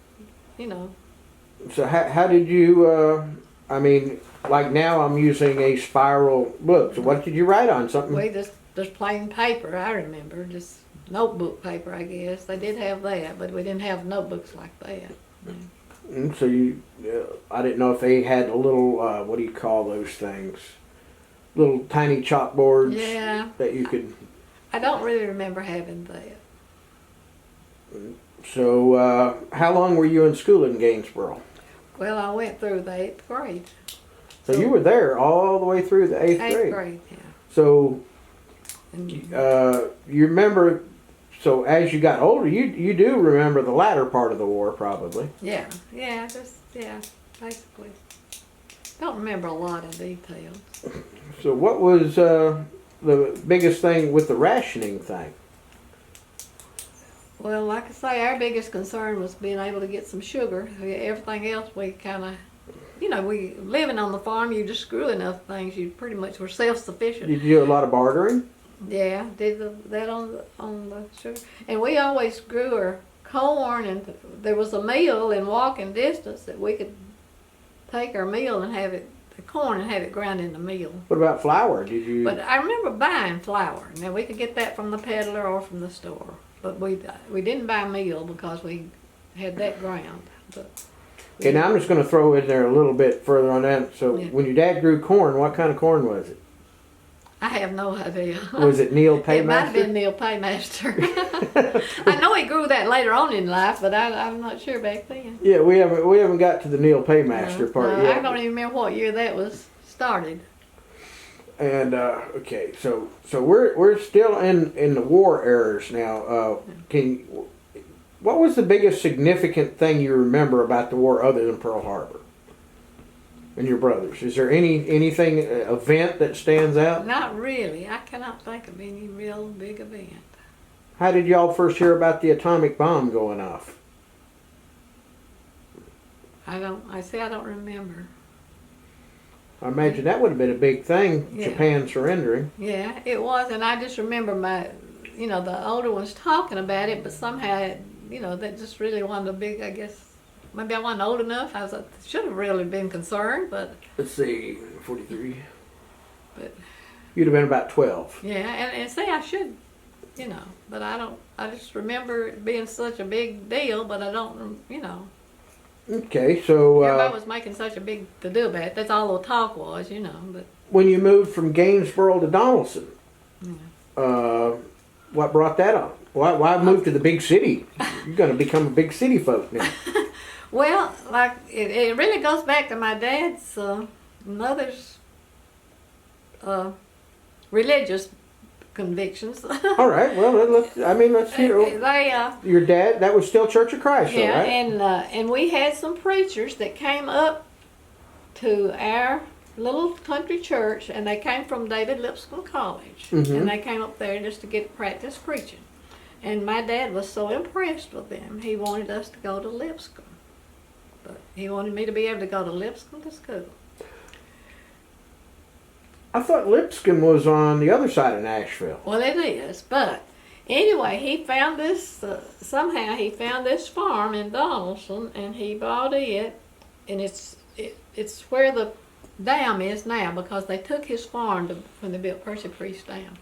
So how did you? Like now I'm using a spiral book. So what did you write on? Something? We just plain paper. I remember just notebook paper. I guess they did have that, but we didn't have notebooks like that. And so I didn't know if they had a little. What do you call those things? Little tiny chalkboards. Yeah. That you could. I don't really remember having that. So how long were you in school in Gainesboro? Well, I went through the 8th grade. So you were there all the way through the 8th grade. 8th grade, yeah. So And you remember, so as you got older, you do remember the latter part of the war probably. yeah, basically. Don't remember a lot of details. So what was the biggest thing with the rationing thing? Well, like I say, our biggest concern was being able to get some sugar. Everything else we kind of, we living on the farm, you just grew enough things. You pretty much were self-sufficient. Did you do a lot of bartering? Yeah, did that on the sugar. And we always grew our corn, and there was a mill in walking distance that we could take our meal and have it, the corn, and have it ground in the mill. What about flour? Did you? But I remember buying flour. Now we could get that from the peddler or from the store, but we didn't buy meal because we had that ground. But Okay, now I'm just going to throw in there a little bit further on that. So Yeah. when your dad grew corn, what kind of corn was it? I have no idea. Was it Neil It might have Paymaster? been Neil Paymaster. I know he grew that later on in life, but I'm not sure back then. Yeah, we haven't got to the Neil Paymaster part No, yet. I don't even remember what year that was started. And okay, so we're still in the war eras now. What was the biggest significant thing you remember about the war other than Pearl Harbor? And your brothers, is there anything event that stands out? Not really. I cannot think of any real big event. How did y'all first hear about the atomic bomb going off? I don't remember. I imagine that would have been a big thing. Yeah. Japan surrendering. Yeah, it was, and I just remember the older ones talking about it, but somehow, that just really wasn't a big, I guess. Maybe I wasn't old enough. I should have really been concerned, but. Let's see, 43. But. You'd have been about 12. Yeah, and see, I should, but I don't. I just remember it being such a big deal, but I don't, Okay, so Everybody was making such a big to do about it. That's all the talk was, but. when you moved from Gainesboro to Donaldson, Yeah. what brought that on? Why move to the big city? You're going to become a big city folk now. Well, like it really goes back to my dad's mother's religious convictions. All right, well, let's hear. They Your dad, that was still Church of Christ, yeah, though, right? and we had some preachers that came up to our little country church, and they came from David Lipscomb College, Mhm. and they came up there just to get practice preaching. And my dad was so impressed with them, he wanted us to go to Lipscomb. But he wanted me to be able to go to Lipscomb to school. I thought Lipscomb was on the other side of Nashville. Well, it is, but anyway, he found this, somehow he found this farm in Donaldson, and he bought it, and it's where the dam is now, because they took his farm when they built Percy Priest Dam.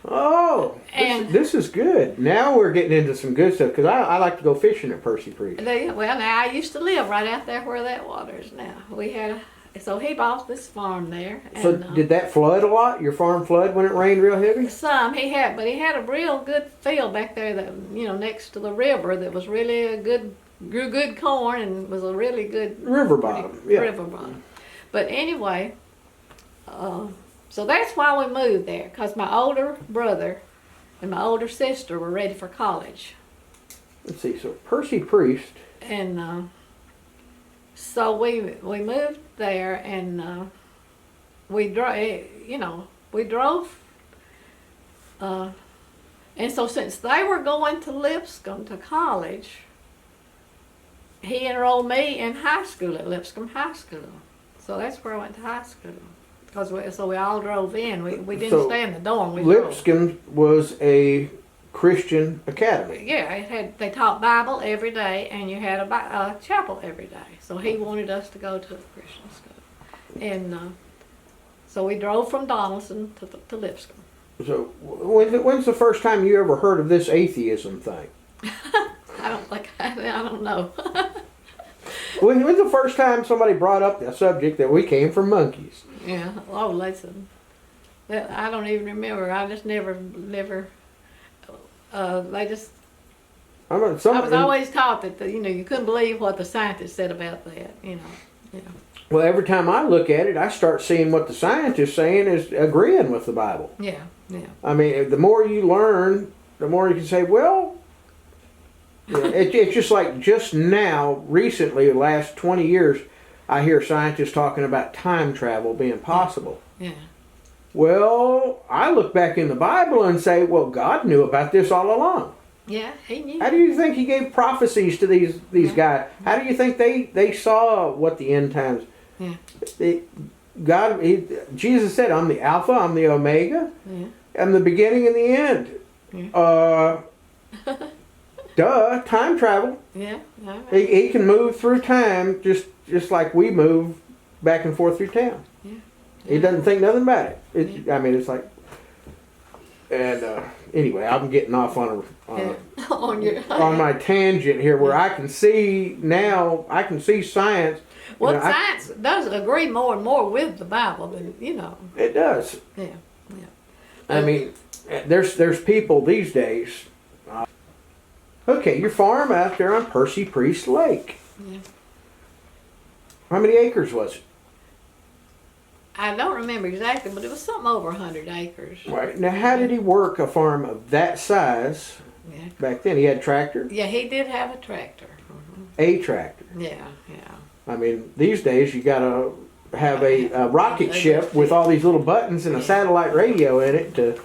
Oh, this is good. Now we're getting into some good stuff, because I like to go fishing at Percy Priest. Well, now I used to live right out there where that water is now. So he bought this farm there. And, So did that flood a lot? Your farm flood when it rained real heavy? Some he had, but he had a real good field back there that next to the river that was really grew good corn and was a really good River bottom, yeah. River bottom. But anyway, so that's why we moved there, because my older brother and my older sister were ready for college. Let's see, so Percy Priest. And so we moved there, and we drove. And so since they were going to Lipscomb to college, he enrolled me in high school at Lipscomb High School. So that's where I went to high school. So we all drove in. We didn't stay in the dorm. We drove. Lipscomb was a Christian academy. Yeah, they taught Bible every day, and you had a chapel every day. So he wanted us to go to a Christian school, and so we drove from Donaldson to Lipscomb. So when's the first time you ever heard of this atheism thing? I don't know. When's the first time somebody brought up the subject that we came from monkeys? Yeah. Oh, listen. I don't even remember. I just never. They just. I was always taught that you couldn't believe what the scientists said about that. Well, every time I look at it, I start seeing what the scientists saying is agreeing with the Bible. Yeah. Yeah. I mean, the more you learn, the more you can say, well, it's just like just now, recently, the last 20 years, I hear scientists talking about time travel being possible. Yeah. Well, I look back in the Bible and say, well, God knew about this all along. Yeah, he knew. How do you think he gave prophecies to these guys? How do you think they saw what the end times? Yeah. Jesus said, I'm the Alpha, I'm the Omega, I'm the beginning and the end. Yeah. Time travel. Yeah. He can move through time just like we move back and forth through town. Yeah. He doesn't think nothing about it. I mean, it's like, And anyway, I'm getting off on On your on my tangent here, where I can see now. I can see science. well, You know, science does agree more and more with the Bible than it does. Yeah. I mean, there's people these days. Okay, your farm out there on Percy Priest Lake. Yeah. How many acres was it? I don't remember exactly, but it was something over 100 acres. Right. Now, how did he work a farm of that size Yeah. back then? He had a tractor? Yeah, he did have a tractor. A tractor. Yeah. I mean, these days you gotta have a rocket ship with all these little buttons and a satellite radio in it to.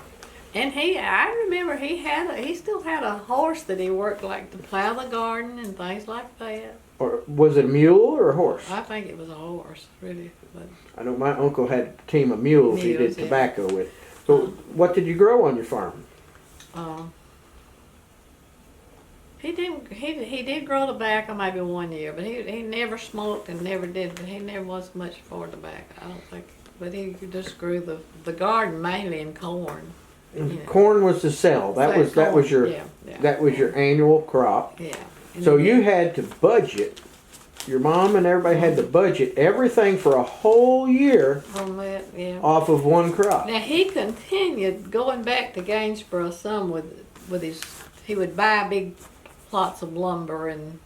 And I remember he still had a horse that he worked like to plow the garden and things like that. Or was it a mule or a horse? I think it was a horse, really. But I know my uncle had a team of mules he did Mules, yeah. tobacco with. So, what did you grow on your farm? he did grow tobacco maybe 1 year, but he never smoked and never did. He never was much for tobacco, I don't think. But he just grew the garden mainly in corn. Yeah. Corn was to sell. That was your Yeah. that was your annual crop. Yeah. So you had to budget. Your mom and everybody had to budget everything for a whole year On that, yeah. off of one crop. Now he continued going back to Gainsborough some with his. He would buy big plots of lumber, and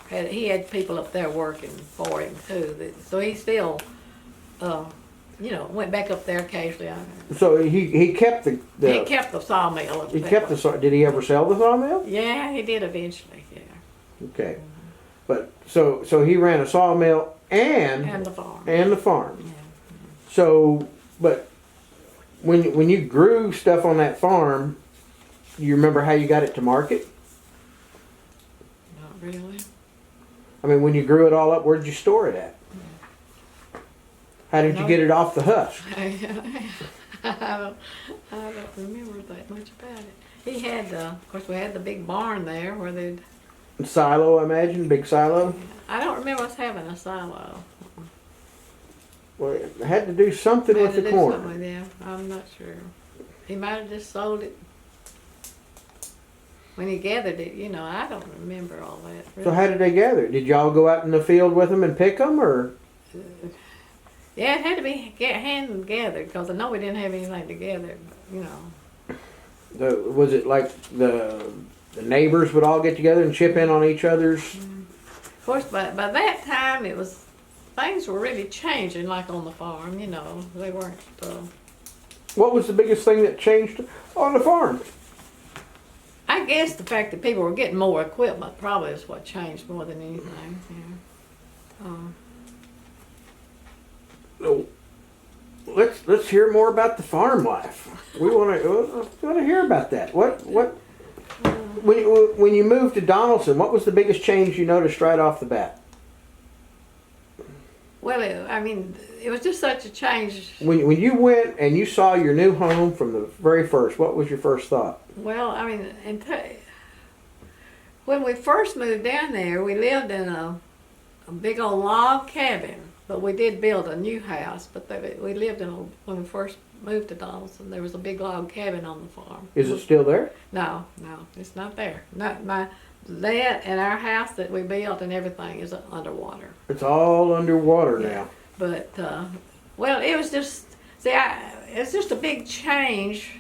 he had people up there working for him too. So he still, went back up there occasionally. So he kept the He kept the sawmill up he there. kept the saw. Did he ever sell the sawmill? Yeah, he did eventually. Yeah, Okay, but so he ran a sawmill and the farm. and the farm. Yeah. So, but when you grew stuff on that farm, do you remember how you got it to market? Not really. I mean, when you grew it all up, where did you store it at? How did you get it off the husk? I don't remember that much about it. He had, of course, we had the big barn there where they'd. Silo, I imagine, big silo. I don't remember us having a silo. Well, it had to do something with the corn. Yeah, I'm not sure. He might have just sold it when he gathered it. I don't remember all that. Really. So how did they gather it? Did y'all go out in the field with them and pick them, or? Yeah, it had to be hand gathered because I know we didn't have anything to gather. Was it like the neighbors would all get together and chip in on each other's? Of course, by that time things were really changing, like on the farm. They weren't. What was the biggest thing that changed on the farm? I guess the fact that people were getting more equipment probably is what changed more than anything. Yeah. So, let's hear more about the farm life. We want to hear about that. What when you moved to Donaldson, what was the biggest change you noticed right off the bat? Well, it was just such a change. When you went and you saw your new home from the very first, what was your first thought? Well, when we first moved down there, we lived in a big old log cabin, but we did build a new house. But we lived when we first moved to Donaldson, there was a big log cabin on the farm. Is it still there? No, it's not there. That and our house that we built and everything is underwater. It's all underwater now. But it was just it's just a big change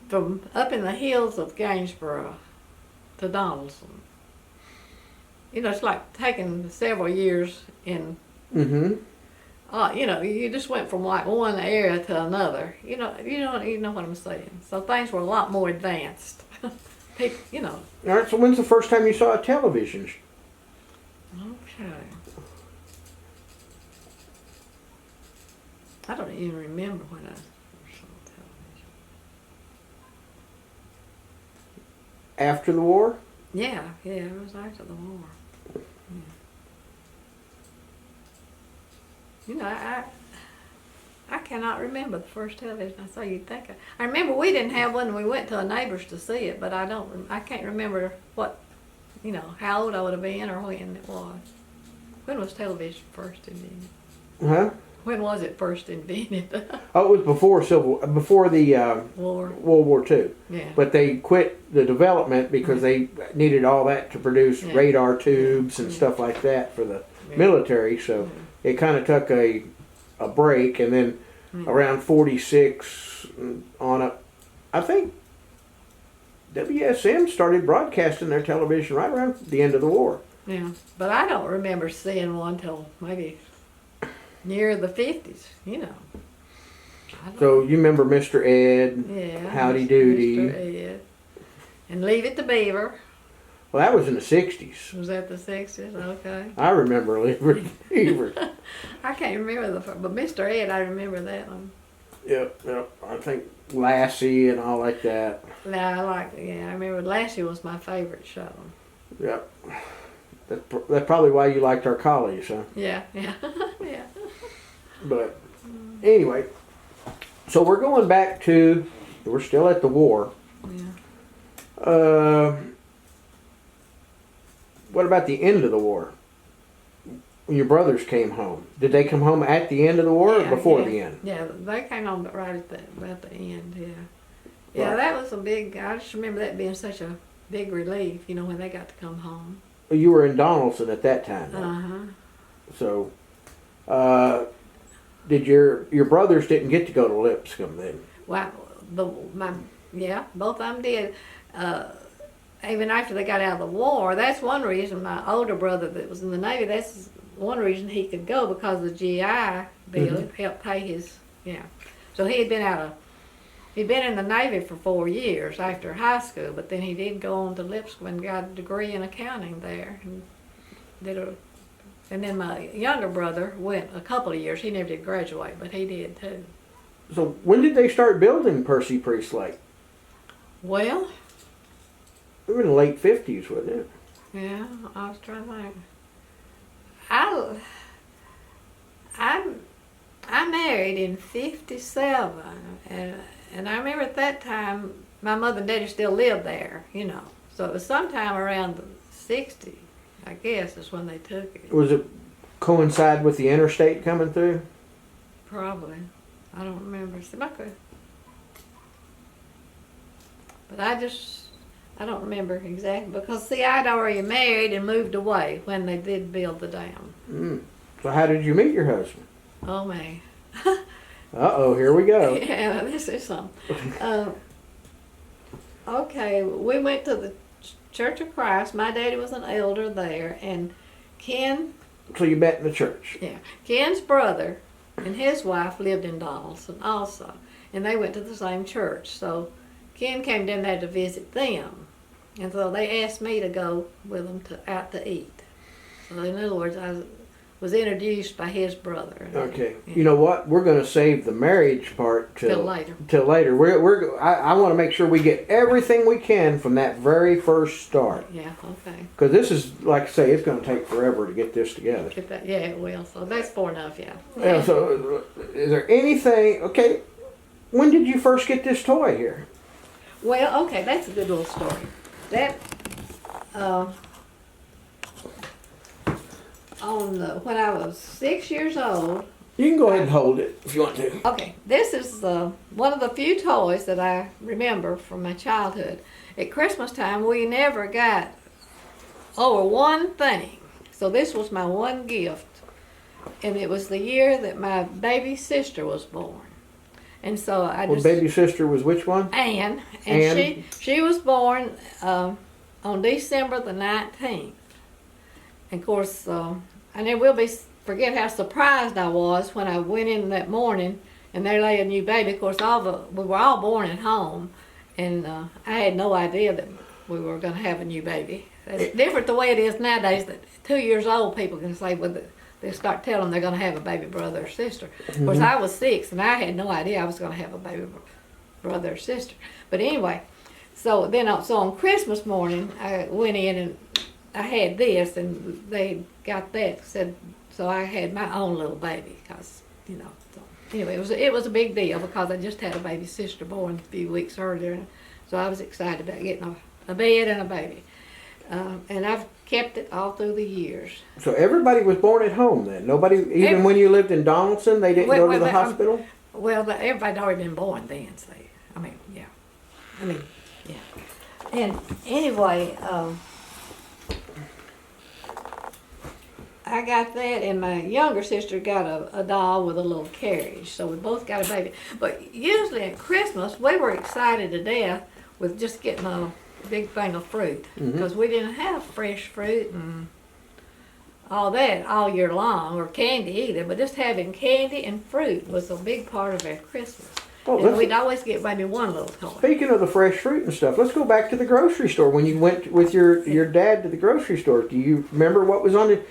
from up in the hills of Gainsborough to Donaldson. It's like taking several years in. Mm-hmm. You just went from like one area to another. You know what I'm saying. So things were a lot more advanced. People, All right. So when's the first time you saw a television? Okay. I don't even remember when I first saw television. After the war? Yeah, it was after the war. Yeah. I cannot remember the first television I saw. You'd think I remember we didn't have one. We went to a neighbor's to see it, but I can't remember what, how old I would have been or when it was. When was television first invented? Huh? When was it first invented? Oh, it was before the War. World War II. Yeah. But they quit the development because they needed all that to produce Yeah. radar tubes and stuff like that for the Yeah. military. So it kind of took a break, and then around 46 on up, I think WSM started broadcasting their television right around the end of the war. Yeah. But I don't remember seeing one till maybe near the 50s, you know. I don't So you remember Mr. Ed, Yeah. Howdy Doody. Mr. Ed. And Leave It to Beaver. Well, that was in the 60s. Was that the 60s? Okay. I remember Liberty Beaver. I can't remember but Mr. Ed, I remember that one. Yep. I think Lassie and all like that. Now I remember Lassie was my favorite show. Yep. That's probably why you liked our colleagues, huh? Yeah. Yeah. But anyway, so we're going back to, we're still at the war. Yeah. What about the end of the war? When your brothers came home, did they come home at the end of the war or before the end? Yeah, they came on right at about the end, yeah. Yeah, Right. that was I just remember that being such a big relief, you know, when they got to come home. Well, you were in Donaldson at that time, though. Uh-huh. So, did your brothers didn't get to go to Lipscomb then? Well, both of them did. Even after they got out of the war, that's one reason my older brother that was in the Navy, that's one reason he could go, because the GI Bill helped pay his, So he'd been in the Navy for 4 years after high school, but then he did go on to Lipscomb and got a degree in accounting there. And then my younger brother went a couple of years. He never did graduate, but he did too. So when did they start building Percy Priest Lake? Well, It was in the late 50s, wasn't it? yeah, I was trying to think. I married in 57, and I remember at that time my mother and daddy still lived there, you know. So it was sometime around the 60, I guess, is when they took it. Was it coincide with the interstate coming through? Probably. I don't remember. But I don't remember exactly, because see, I'd already married and moved away when they did build the dam. So how did you meet your husband? Oh man. Uh-oh, here we go. Yeah, this is something. Okay, we went to the Church of Christ. My daddy was an elder there, and Ken, So you met in the church. Ken's brother and his wife lived in Donaldson also, and they went to the same church. So Ken came down there to visit them, and so they asked me to go with them out to eat. So in other words, I was introduced by his brother. Okay. Yeah. You know what? We're going to save the marriage part Till later. Till later. I want to make sure we get everything we can from that very first start. Yeah, okay. Because this is, like I say, it's going to take forever to get this together. Get that, yeah, it will. So that's far enough, yeah. Yeah, so is there anything, okay, when did you first get this toy here? Well, okay, that's a good little story. That, when I was 6 years old. You can go ahead and hold it if you want to. Okay, this is one of the few toys that I remember from my childhood. At Christmas time, we never got over one thing. So this was my one gift. And it was the year that my baby sister was born. And so I just... Well, baby sister was which one? Anne. Anne. And she was born on December the 19th. And of course, I never will forget how surprised I was when I went in that morning and there lay a new baby. Of course, we were all born at home, and I had no idea that we were going to have a new baby. It's different the way it is nowadays, that 2 years old people can say, well, they start telling them they're going to have a baby brother or sister. Of course, I was 6, and I had no idea I was going to have a baby brother or sister. But anyway, so on Christmas morning, I went in and I had this, and they got that. So I had my own little baby, because So anyway, it was a big deal, because I just had a baby sister born a few weeks earlier, so I was excited about getting a bed and a baby. And I've kept it all through the years. So everybody was born at home then? Nobody, even when you lived in Donaldson, they didn't go to the hospital? Well, everybody'd already been born then, so, yeah. Yeah. And anyway, I got that, and my younger sister got a doll with a little carriage, so we both got a baby. But usually at Christmas, we were excited to death with just getting a big thing of fruit, because we didn't have fresh fruit and all that all year long, or candy either, but just having candy and fruit was a big part of our Christmas. Oh, And we'd always get maybe one little toy. Speaking of the fresh fruit and stuff, let's go back to the grocery store. When you went with your dad to the grocery store, do you remember what was on it?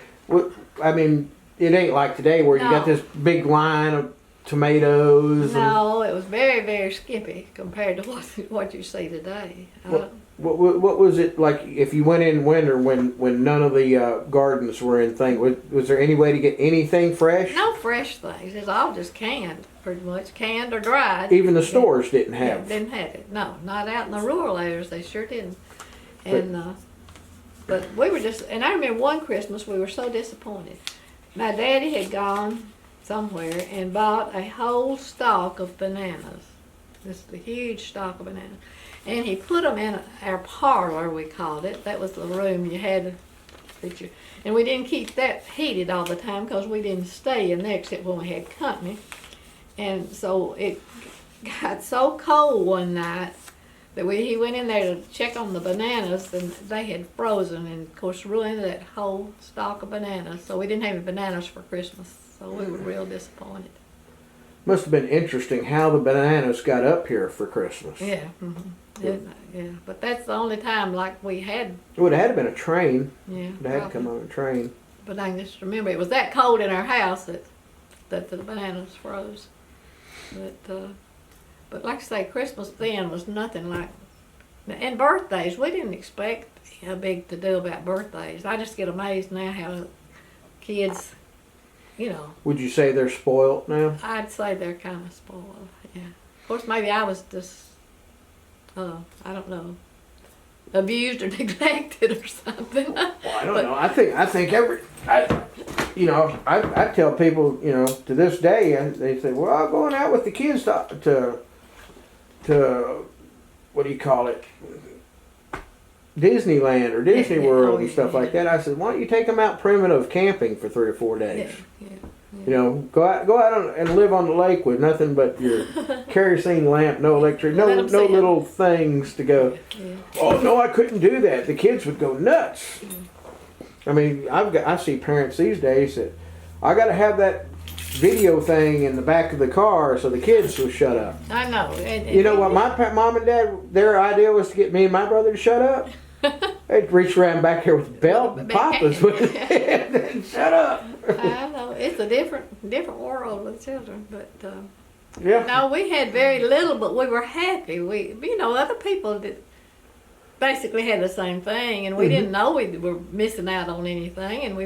I mean, it ain't like today where you got this big line of tomatoes. No, it was very, very skimpy compared to what you see today. What was it like if you went in winter when none of the gardens were in thing? Was there any way to get anything fresh? No fresh things. It's all just canned, pretty much. Canned or dried. Even the stores didn't have? Yeah, didn't have it. No, not out in the rural areas. They sure didn't. And but we were just, and I remember one Christmas we were so disappointed. My daddy had gone somewhere and bought a whole stalk of bananas. This huge stalk of bananas. And he put them in our parlor, we called it. That was the room you had. And we didn't keep that heated all the time because we didn't stay in there except when we had company. And so it got so cold one night that he went in there to check on the bananas, and they had frozen and, of course, ruined that whole stalk of bananas. So we didn't have any bananas for Christmas. So we were real disappointed. Must have been interesting how the bananas got up here for Christmas. Yeah. Yeah, but that's the only time like we had. It would have had to been a train. Yeah, It had to come on a train. But I just remember it was that cold in our house that the bananas froze. But like I say, Christmas then was nothing like. And birthdays, we didn't expect a big to do about birthdays. I just get amazed now how kids, Would you say they're spoiled now? I'd say they're kind of spoiled. Yeah. Of course, maybe I was just. I don't know, abused or neglected or something. Well, I don't know. I think I tell people, to this day, they say, well, I'm going out with the kids to what do you call it, Disneyland or Disney World and stuff like that. I said, why don't you take them out primitive camping for 3 or 4 days? Yeah. Go out and live on the lake with nothing but your kerosene lamp, no electric, no little things to go. Yeah. Oh no, I couldn't do that. The kids would go nuts. I mean, I see parents these days that I got to have that video thing in the back of the car so the kids will shut up. I know. You know what? My mom and dad, their idea was to get me and my brother to shut up. They'd reach around back here with a belt and pop us with it and shut up. I know. It's a different world with children, but Yeah. no, we had very little, but we were happy. Other people that basically had the same thing, and we didn't know we were missing out on anything, and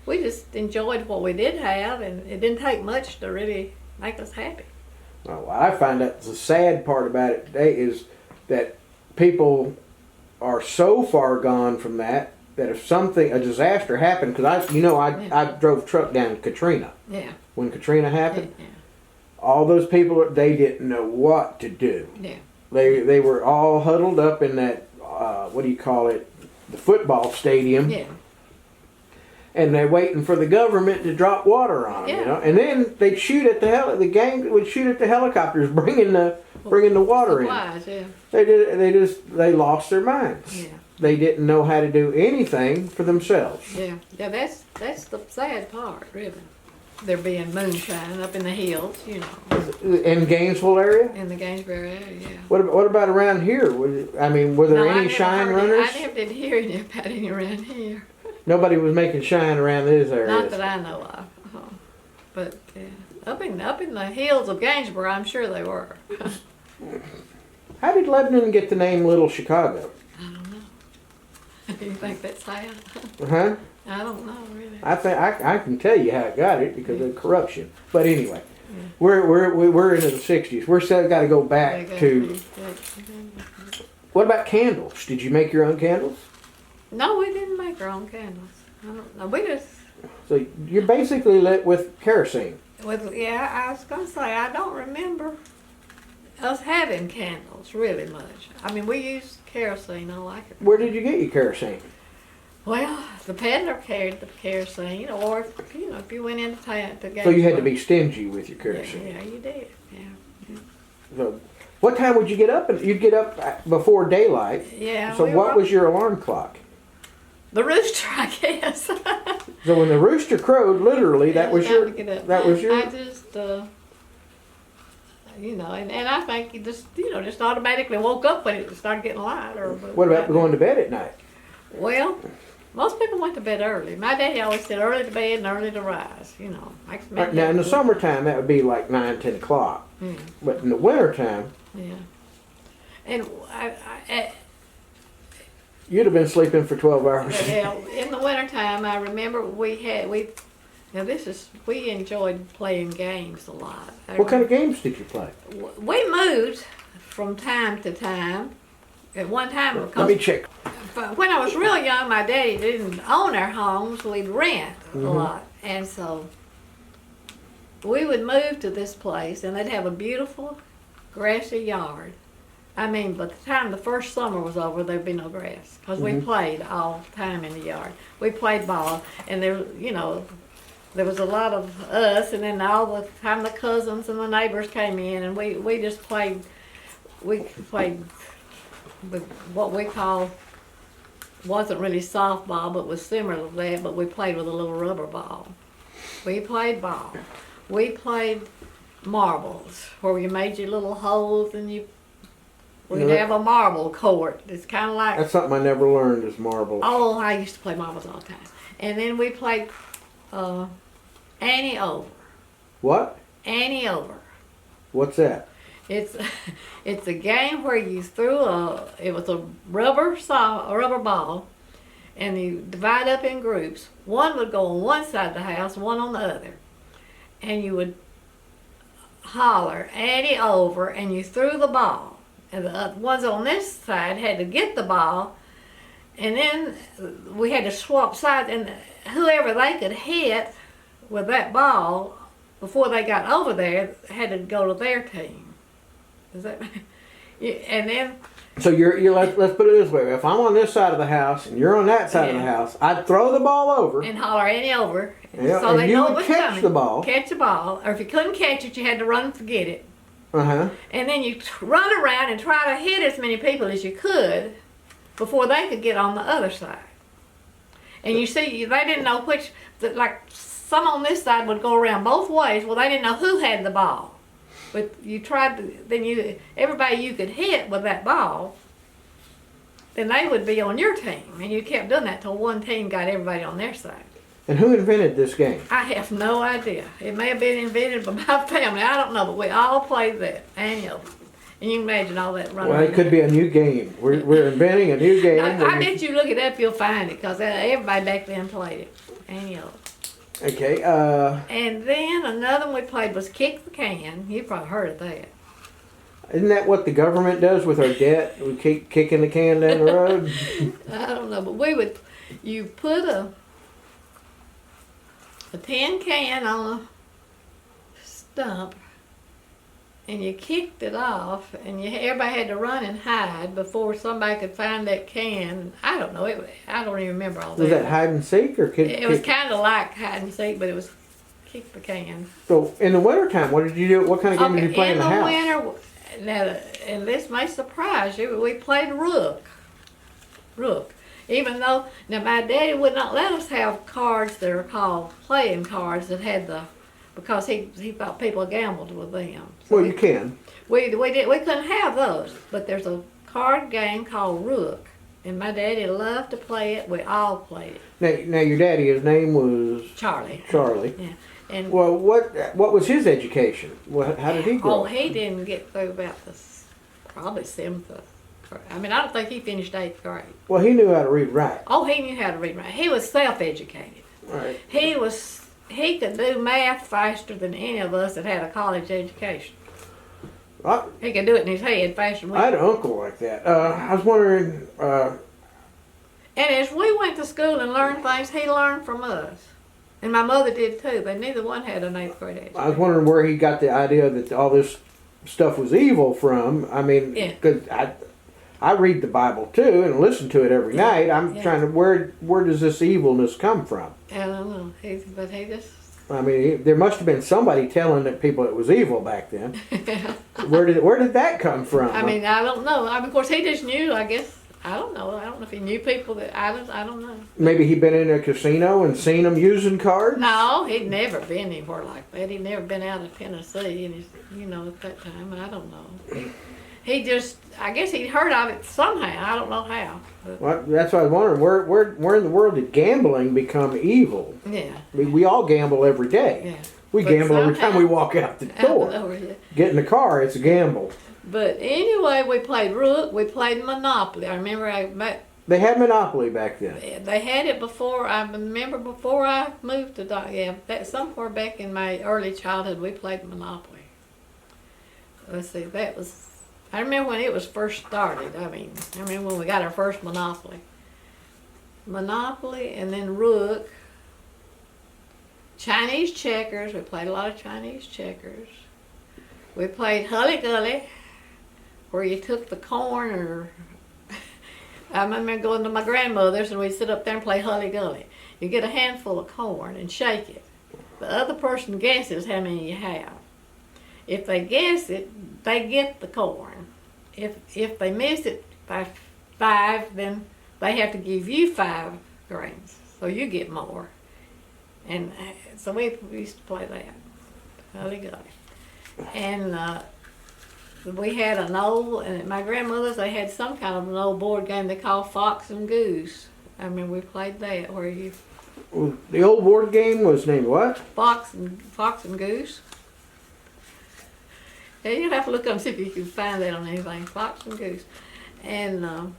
we just enjoyed what we did have, and it didn't take much to really make us happy. Well, I find that the sad part about it today is that people are so far gone from that if a disaster happened, because I drove truck down Katrina. Yeah. When Katrina happened, Yeah. all those people, they didn't know what to do. Yeah. They were all huddled up in that what do you call it, the football stadium. Yeah. And they're waiting for the government to drop water on them, Yeah. And then they'd shoot at the gang would shoot at the helicopters, bringing the water Supplies, in. Yeah. They lost their minds. Yeah. They didn't know how to do anything for themselves. Yeah. That's the sad part, really. There being moonshine up in the hills, In Gainesville area. in the Gainesville area. Yeah. What about around here? Were there No, I any never shine heard runners? I never did hear any about any around here. Nobody was making shine around this area. Not that I know of. But up in the hills of Gainesboro, I'm sure they were. How did Lebanon get the name Little Chicago? I don't know. You think that's how? Huh? I don't know really. I think I can tell you how it got it because of corruption. But anyway, we're into the '60s. We're still got to go back to. What about candles? Did you make your own candles? No, we didn't make our own candles. I don't know. We just So you're basically lit with kerosene. yeah. I was gonna say I don't remember us having candles really much. I mean, we used kerosene. I like it. Where did you get your kerosene? Well, the peddler carried the kerosene, or if you went into town to get. So you had to be stingy with your kerosene. Yeah, you did. Yeah. So what time would you get up? You'd get up before daylight. Yeah. So what was your alarm clock? The rooster, I guess. So when the rooster crowed, literally, that was your. That was your. I just, and I think you just automatically woke up when it started getting light. What about going to bed at night? Well, most people went to bed early. My daddy always said early to bed and early to rise. Right, now in the summertime, that would be like 9, 10 o'clock. Mm. But in the wintertime, Yeah. And you'd have been sleeping for 12 hours. in the wintertime, I remember we enjoyed playing games a lot. What kind of games did you play? We moved from time to time. At one time, Let because me check. when I was real young, my daddy didn't own our homes. We'd rent a lot. And so we would move to this place, and they'd have a beautiful grassy yard. I mean, by the time the first summer was over, there'd be no grass because we played all the time in the yard. We played ball, and there was a lot of us, and then all the time the cousins and the neighbors came in, and we just played. We played with what we call, wasn't really softball, but was similar to that, but we played with a little rubber ball. We played ball. We played marbles, where you made your little holes and we'd have a marble court. It's kind of like... That's something I never learned is marbles. Oh, I used to play marbles all the time. And then we played Annie Over. What? Annie Over. What's that? It's a game where you it was a rubber ball, and you divide up in groups. One would go on one side of the house, one on the other, and you would holler Annie Over, and you threw the ball, and the ones on this side had to get the ball, and then we had to swap sides, and whoever they could hit with that ball before they got over there had to go to their team. Is that, and then... So let's put it this way. If I'm on this side of the house and you're on that side of the house, I'd throw the ball over. And holler Annie Over. Yeah, so and they you know it would was catch coming. the ball. Catch the ball. Or if you couldn't catch it, you had to run and forget it. Uh-huh. And then you run around and try to hit as many people as you could before they could get on the other side. And you see, they didn't know which... Like, some on this side would go around both ways. Well, they didn't know who had the ball. But you tried to, everybody you could hit with that ball, then they would be on your team. And you kept doing that till one team got everybody on their side. And who invented this game? I have no idea. It may have been invented by my family. I don't know, but we all played that annually. And you can imagine all that running. Well, it could be a new game. We're inventing a new game. I bet you look it up, you'll find it, because everybody back then played it annually. Okay. And then another one we played was Kick the Can. You've probably heard of that. Isn't that what the government does with our debt? We keep kicking the can down the road. I don't know, but you put a tin can on a stump, and you kicked it off, and everybody had to run and hide before somebody could find that can. I don't know. I don't even remember all that. Was that hide and seek or kick? It was kind of like hide and seek, but it was kick the can. So in the wintertime, what did you do? What kind of game did you play in the house? Winter, now, and this may surprise you, we played rook. Even though, now my daddy would not let us have cards that are called playing cards that had because he thought people gambled with them. So Well, you can. We couldn't have those, but there's a card game called rook, and my daddy loved to play it. We all played it. Now your daddy, his name was Charlie. Charlie. Yeah. And Well, what was his education? How did he grow? Oh, he didn't get through about probably 7th. I mean, I don't think he finished 8th grade. Well, he knew how to read and write. Oh, he knew how to read and write. He was self-educated. Right. He could do math faster than any of us that had a college education. He could do it in his head faster than we I had could. an uncle like that. I was wondering, And as we went to school and learned things, he learned from us. And my mother did too. They neither one had an 8th grade education. I was wondering where he got the idea that all this stuff was evil from. I mean, Yeah. because I read the Bible too and listen to it every night. I'm trying to where does this evilness come from? I don't know. But he just. I mean, there must have been somebody telling the people it was evil back then. Where did that come from? I mean, I don't know. I mean, of course, he just knew. I guess I don't know. I don't know if he knew people that I don't know. Maybe he'd been in a casino and seen them using cards. No, he'd never been anywhere like that. He'd never been out of Tennessee, and at that time, I don't know. He just, I guess he'd heard of it somehow. I don't know how. But, Well, that's what I was wondering. Where in the world did gambling become evil? yeah. We all gamble every day. Yeah. We But gamble every somehow- time we walk out the door. Get in the car, it's a gamble. But anyway, we played Rook. We played Monopoly. I remember They had Monopoly back then. they had it before. I remember before I moved to somewhere back in my early childhood, we played Monopoly. Let's see, I remember when it was first started. I remember when we got our first Monopoly. Monopoly, and then Rook. Chinese checkers. We played a lot of Chinese checkers. We played Hully Gully, where you took the corn or... I remember going to my grandmother's and we'd sit up there and play Hully Gully. You get a handful of corn and shake it. The other person guesses how many you have. If they guess it, they get the corn. If they miss it by 5, then they have to give you 5 grains, so you get more. And so we used to play that, Hully Gully. And we had and my grandmother's, they had some kind of an old board game they called Fox and Goose. I remember we played that where you... The old board game was named what? Fox and Goose. Yeah, you'll have to look up and see if you can find that on anything. Fox and Goose. And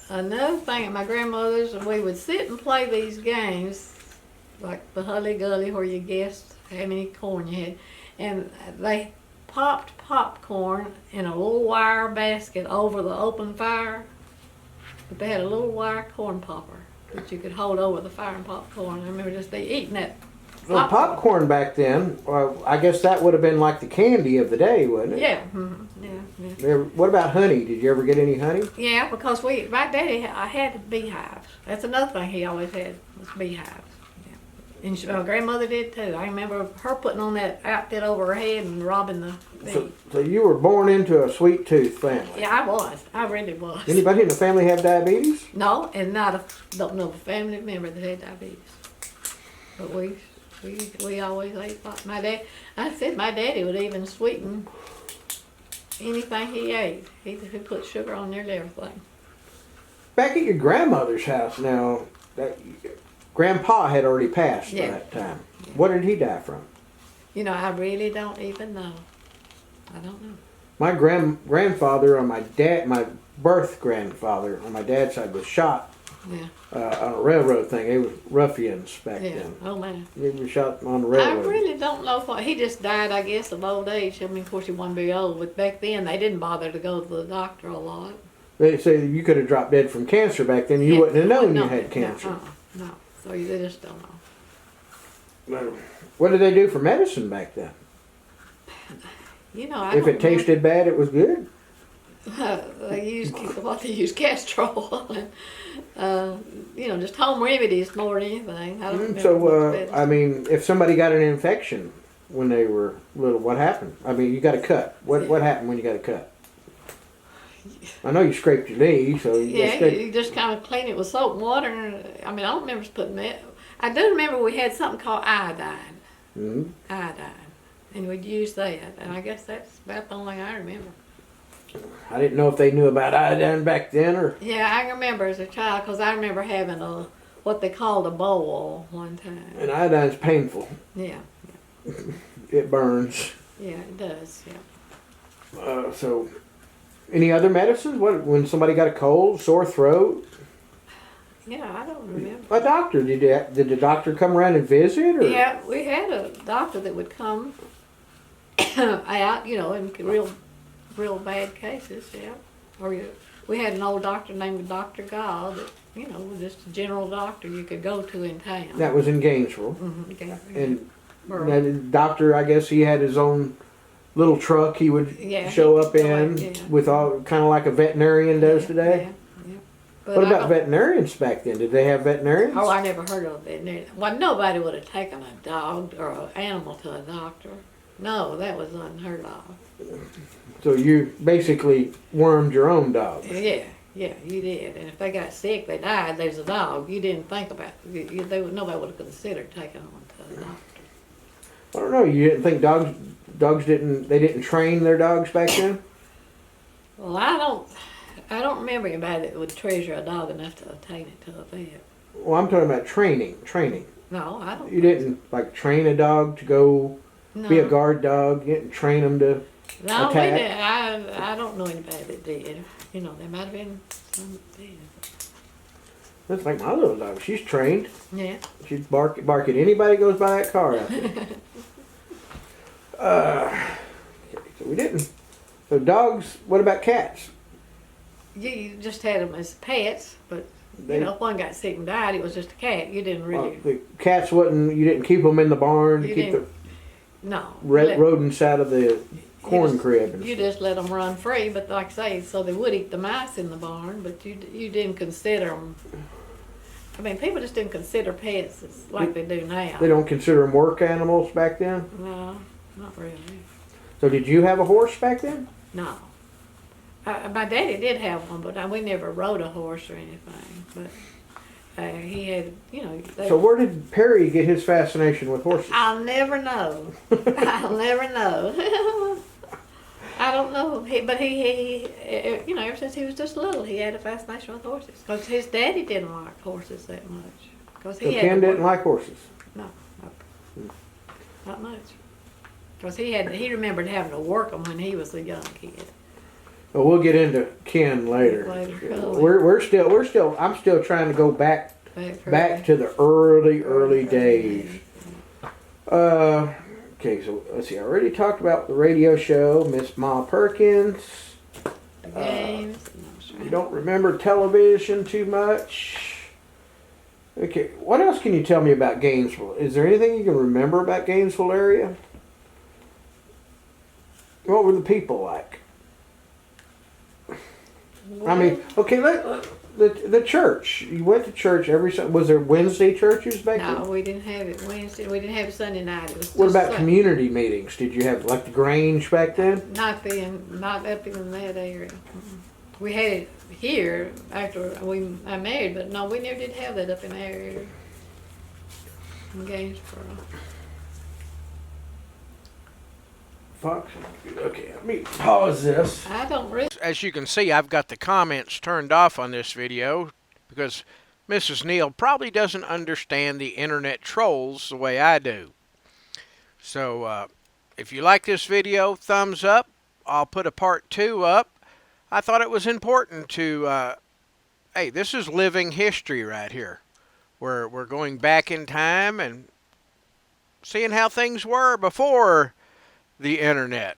another thing at my grandmother's, we would sit and play these games, like the Hully Gully, where you guessed how many corn you had. And they popped popcorn in a little wire basket over the open fire. But they had a little wire corn popper that you could hold over the fire and popcorn. I remember just eating that. Well, popcorn back then, I guess that would have been like the candy of the day, wouldn't it? Yeah, yeah. What about honey? Did you ever get any honey? Yeah, because my daddy, I had beehives. That's another thing he always had, was beehives. Yeah. And my grandmother did too. I remember her putting on that outfit over her head and robbing the bees. So you were born into a sweet tooth family. Yeah, I was. I really was. Anybody in the family have diabetes? No, and don't know a family member that had diabetes. But we always ate pot. I said my daddy would even sweeten anything he ate. He put sugar on there and everything. Back at your grandmother's house now, Grandpa had already passed by that time. Yeah. What did he die from? I really don't even know. I don't know. My grandfather on my birth grandfather on my dad's side was shot Yeah. on a railroad thing. They were ruffians back Yeah. then. Oh man. They were shot on the I railroad. really don't know what he just died, I guess, of old age. I mean, of course, he wasn't very old, but back then they didn't bother to go to the doctor a lot. They say you could have dropped dead from cancer back then. You wouldn't have known you had cancer. No. So they just don't know. What did they do for medicine back then? I If don't it tasted bad, it was good. they use castrol and just home remedies more than anything. I don't remember So, much better. I mean, if somebody got an infection when they were little, what happened? I mean, you got a cut. What happened when you got a cut? I know you scraped your knee, so you just kind of clean it with soap and water. I mean, I don't remember putting that. I do remember we had something called iodine. Mm-hmm. Iodine. And we'd use that. And I guess that's about the only thing I remember. I didn't know if they knew about iodine back then or. Yeah, I remember as a child because I remember having what they called a bowl one time. And iodine's painful. Yeah. It burns. Yeah, it does. Yeah. So, any other medicines? What when somebody got a cold, sore throat? Yeah, I don't remember. A doctor did the doctor come around and visit? Or? Yeah, we had a doctor that would come out, in real bad cases. Yeah, or we had an old doctor named Dr. Gall that, you know, was just a general doctor you could go to in town. That was in Gainesville. Okay. And Burl. that doctor, I guess he had his own little truck he would Yeah, show he up could go in yeah. with all kind of like a veterinarian does today. Yeah. But What I about don't- veterinarians back then? Did they have veterinarians? Oh, I never heard of a veterinarian. Well, nobody would have taken a dog or an animal to a doctor. No, that was unheard of. So you basically wormed your own dog. Yeah, you did. And if they got sick, they died. There's a dog. You didn't think about it. Nobody would have considered taking one to a doctor. I don't know. You didn't think dogs didn't train their dogs back then? Well, I don't remember anybody that would treasure a dog enough to take it to a vet. Well, I'm talking about training. No, I don't. You didn't like train a dog to go No. be a guard dog. You didn't train them to. No, we attack. didn't. I don't know anybody that did. You know, there might have been some that did. That's like my little dog. She's trained. Yeah. She'd bark at anybody goes by that car out there. Okay, so we didn't. So dogs. What about cats? You just had them as pets, but They- you know, if one got sick and died, it was just a cat. You didn't Well, really. the cats wasn't. You didn't keep them in the barn to You keep the didn't- No. rodents out of the corn just- crib. And You stuff. just let them run free, but like I say, so they would eat the mice in the barn, but you didn't consider them. I mean, people just didn't consider pets like they do now. They don't consider them work animals back then. No, not really. So did you have a horse back then? No. My daddy did have one, but we never rode a horse or anything. But he had, you know. So where did Perry get his fascination with horses? I'll never know. I'll never know. I don't know. But he, you know, ever since he was just little, he had a fascination with horses. Because his daddy didn't like horses that much. Because So Ken didn't like horses. No, not much. Because he remembered having to work them when he was a young kid. Well, we'll get into Ken later. We're still. I'm still trying to go back to the early days. Okay, so let's see. I already talked about the radio show, Miss Ma Perkins. The games. You don't remember television too much. Okay, what else can you tell me about Gainesville? Is there anything you can remember about Gainesville area? What were the people like? I mean, okay, the church. You went to church every Sunday. Was there Wednesday churches back No, then? we didn't have it Wednesday. We didn't have it Sunday night. It was What just about Sunday. community meetings? Did you have like the Grange back then? Not up in that area. We had it here after I married, but no, we never did have that up in that area. In Gainesboro. Fox. Okay, let me pause this. I don't really. As you can see, I've got the comments turned off on this video because Mrs. Neal probably doesn't understand the internet trolls the way I do. So if you like this video, thumbs up. I'll put a part 2 up. I thought it was important to, hey, this is living history right here. We're going back in time and seeing how things were before the internet.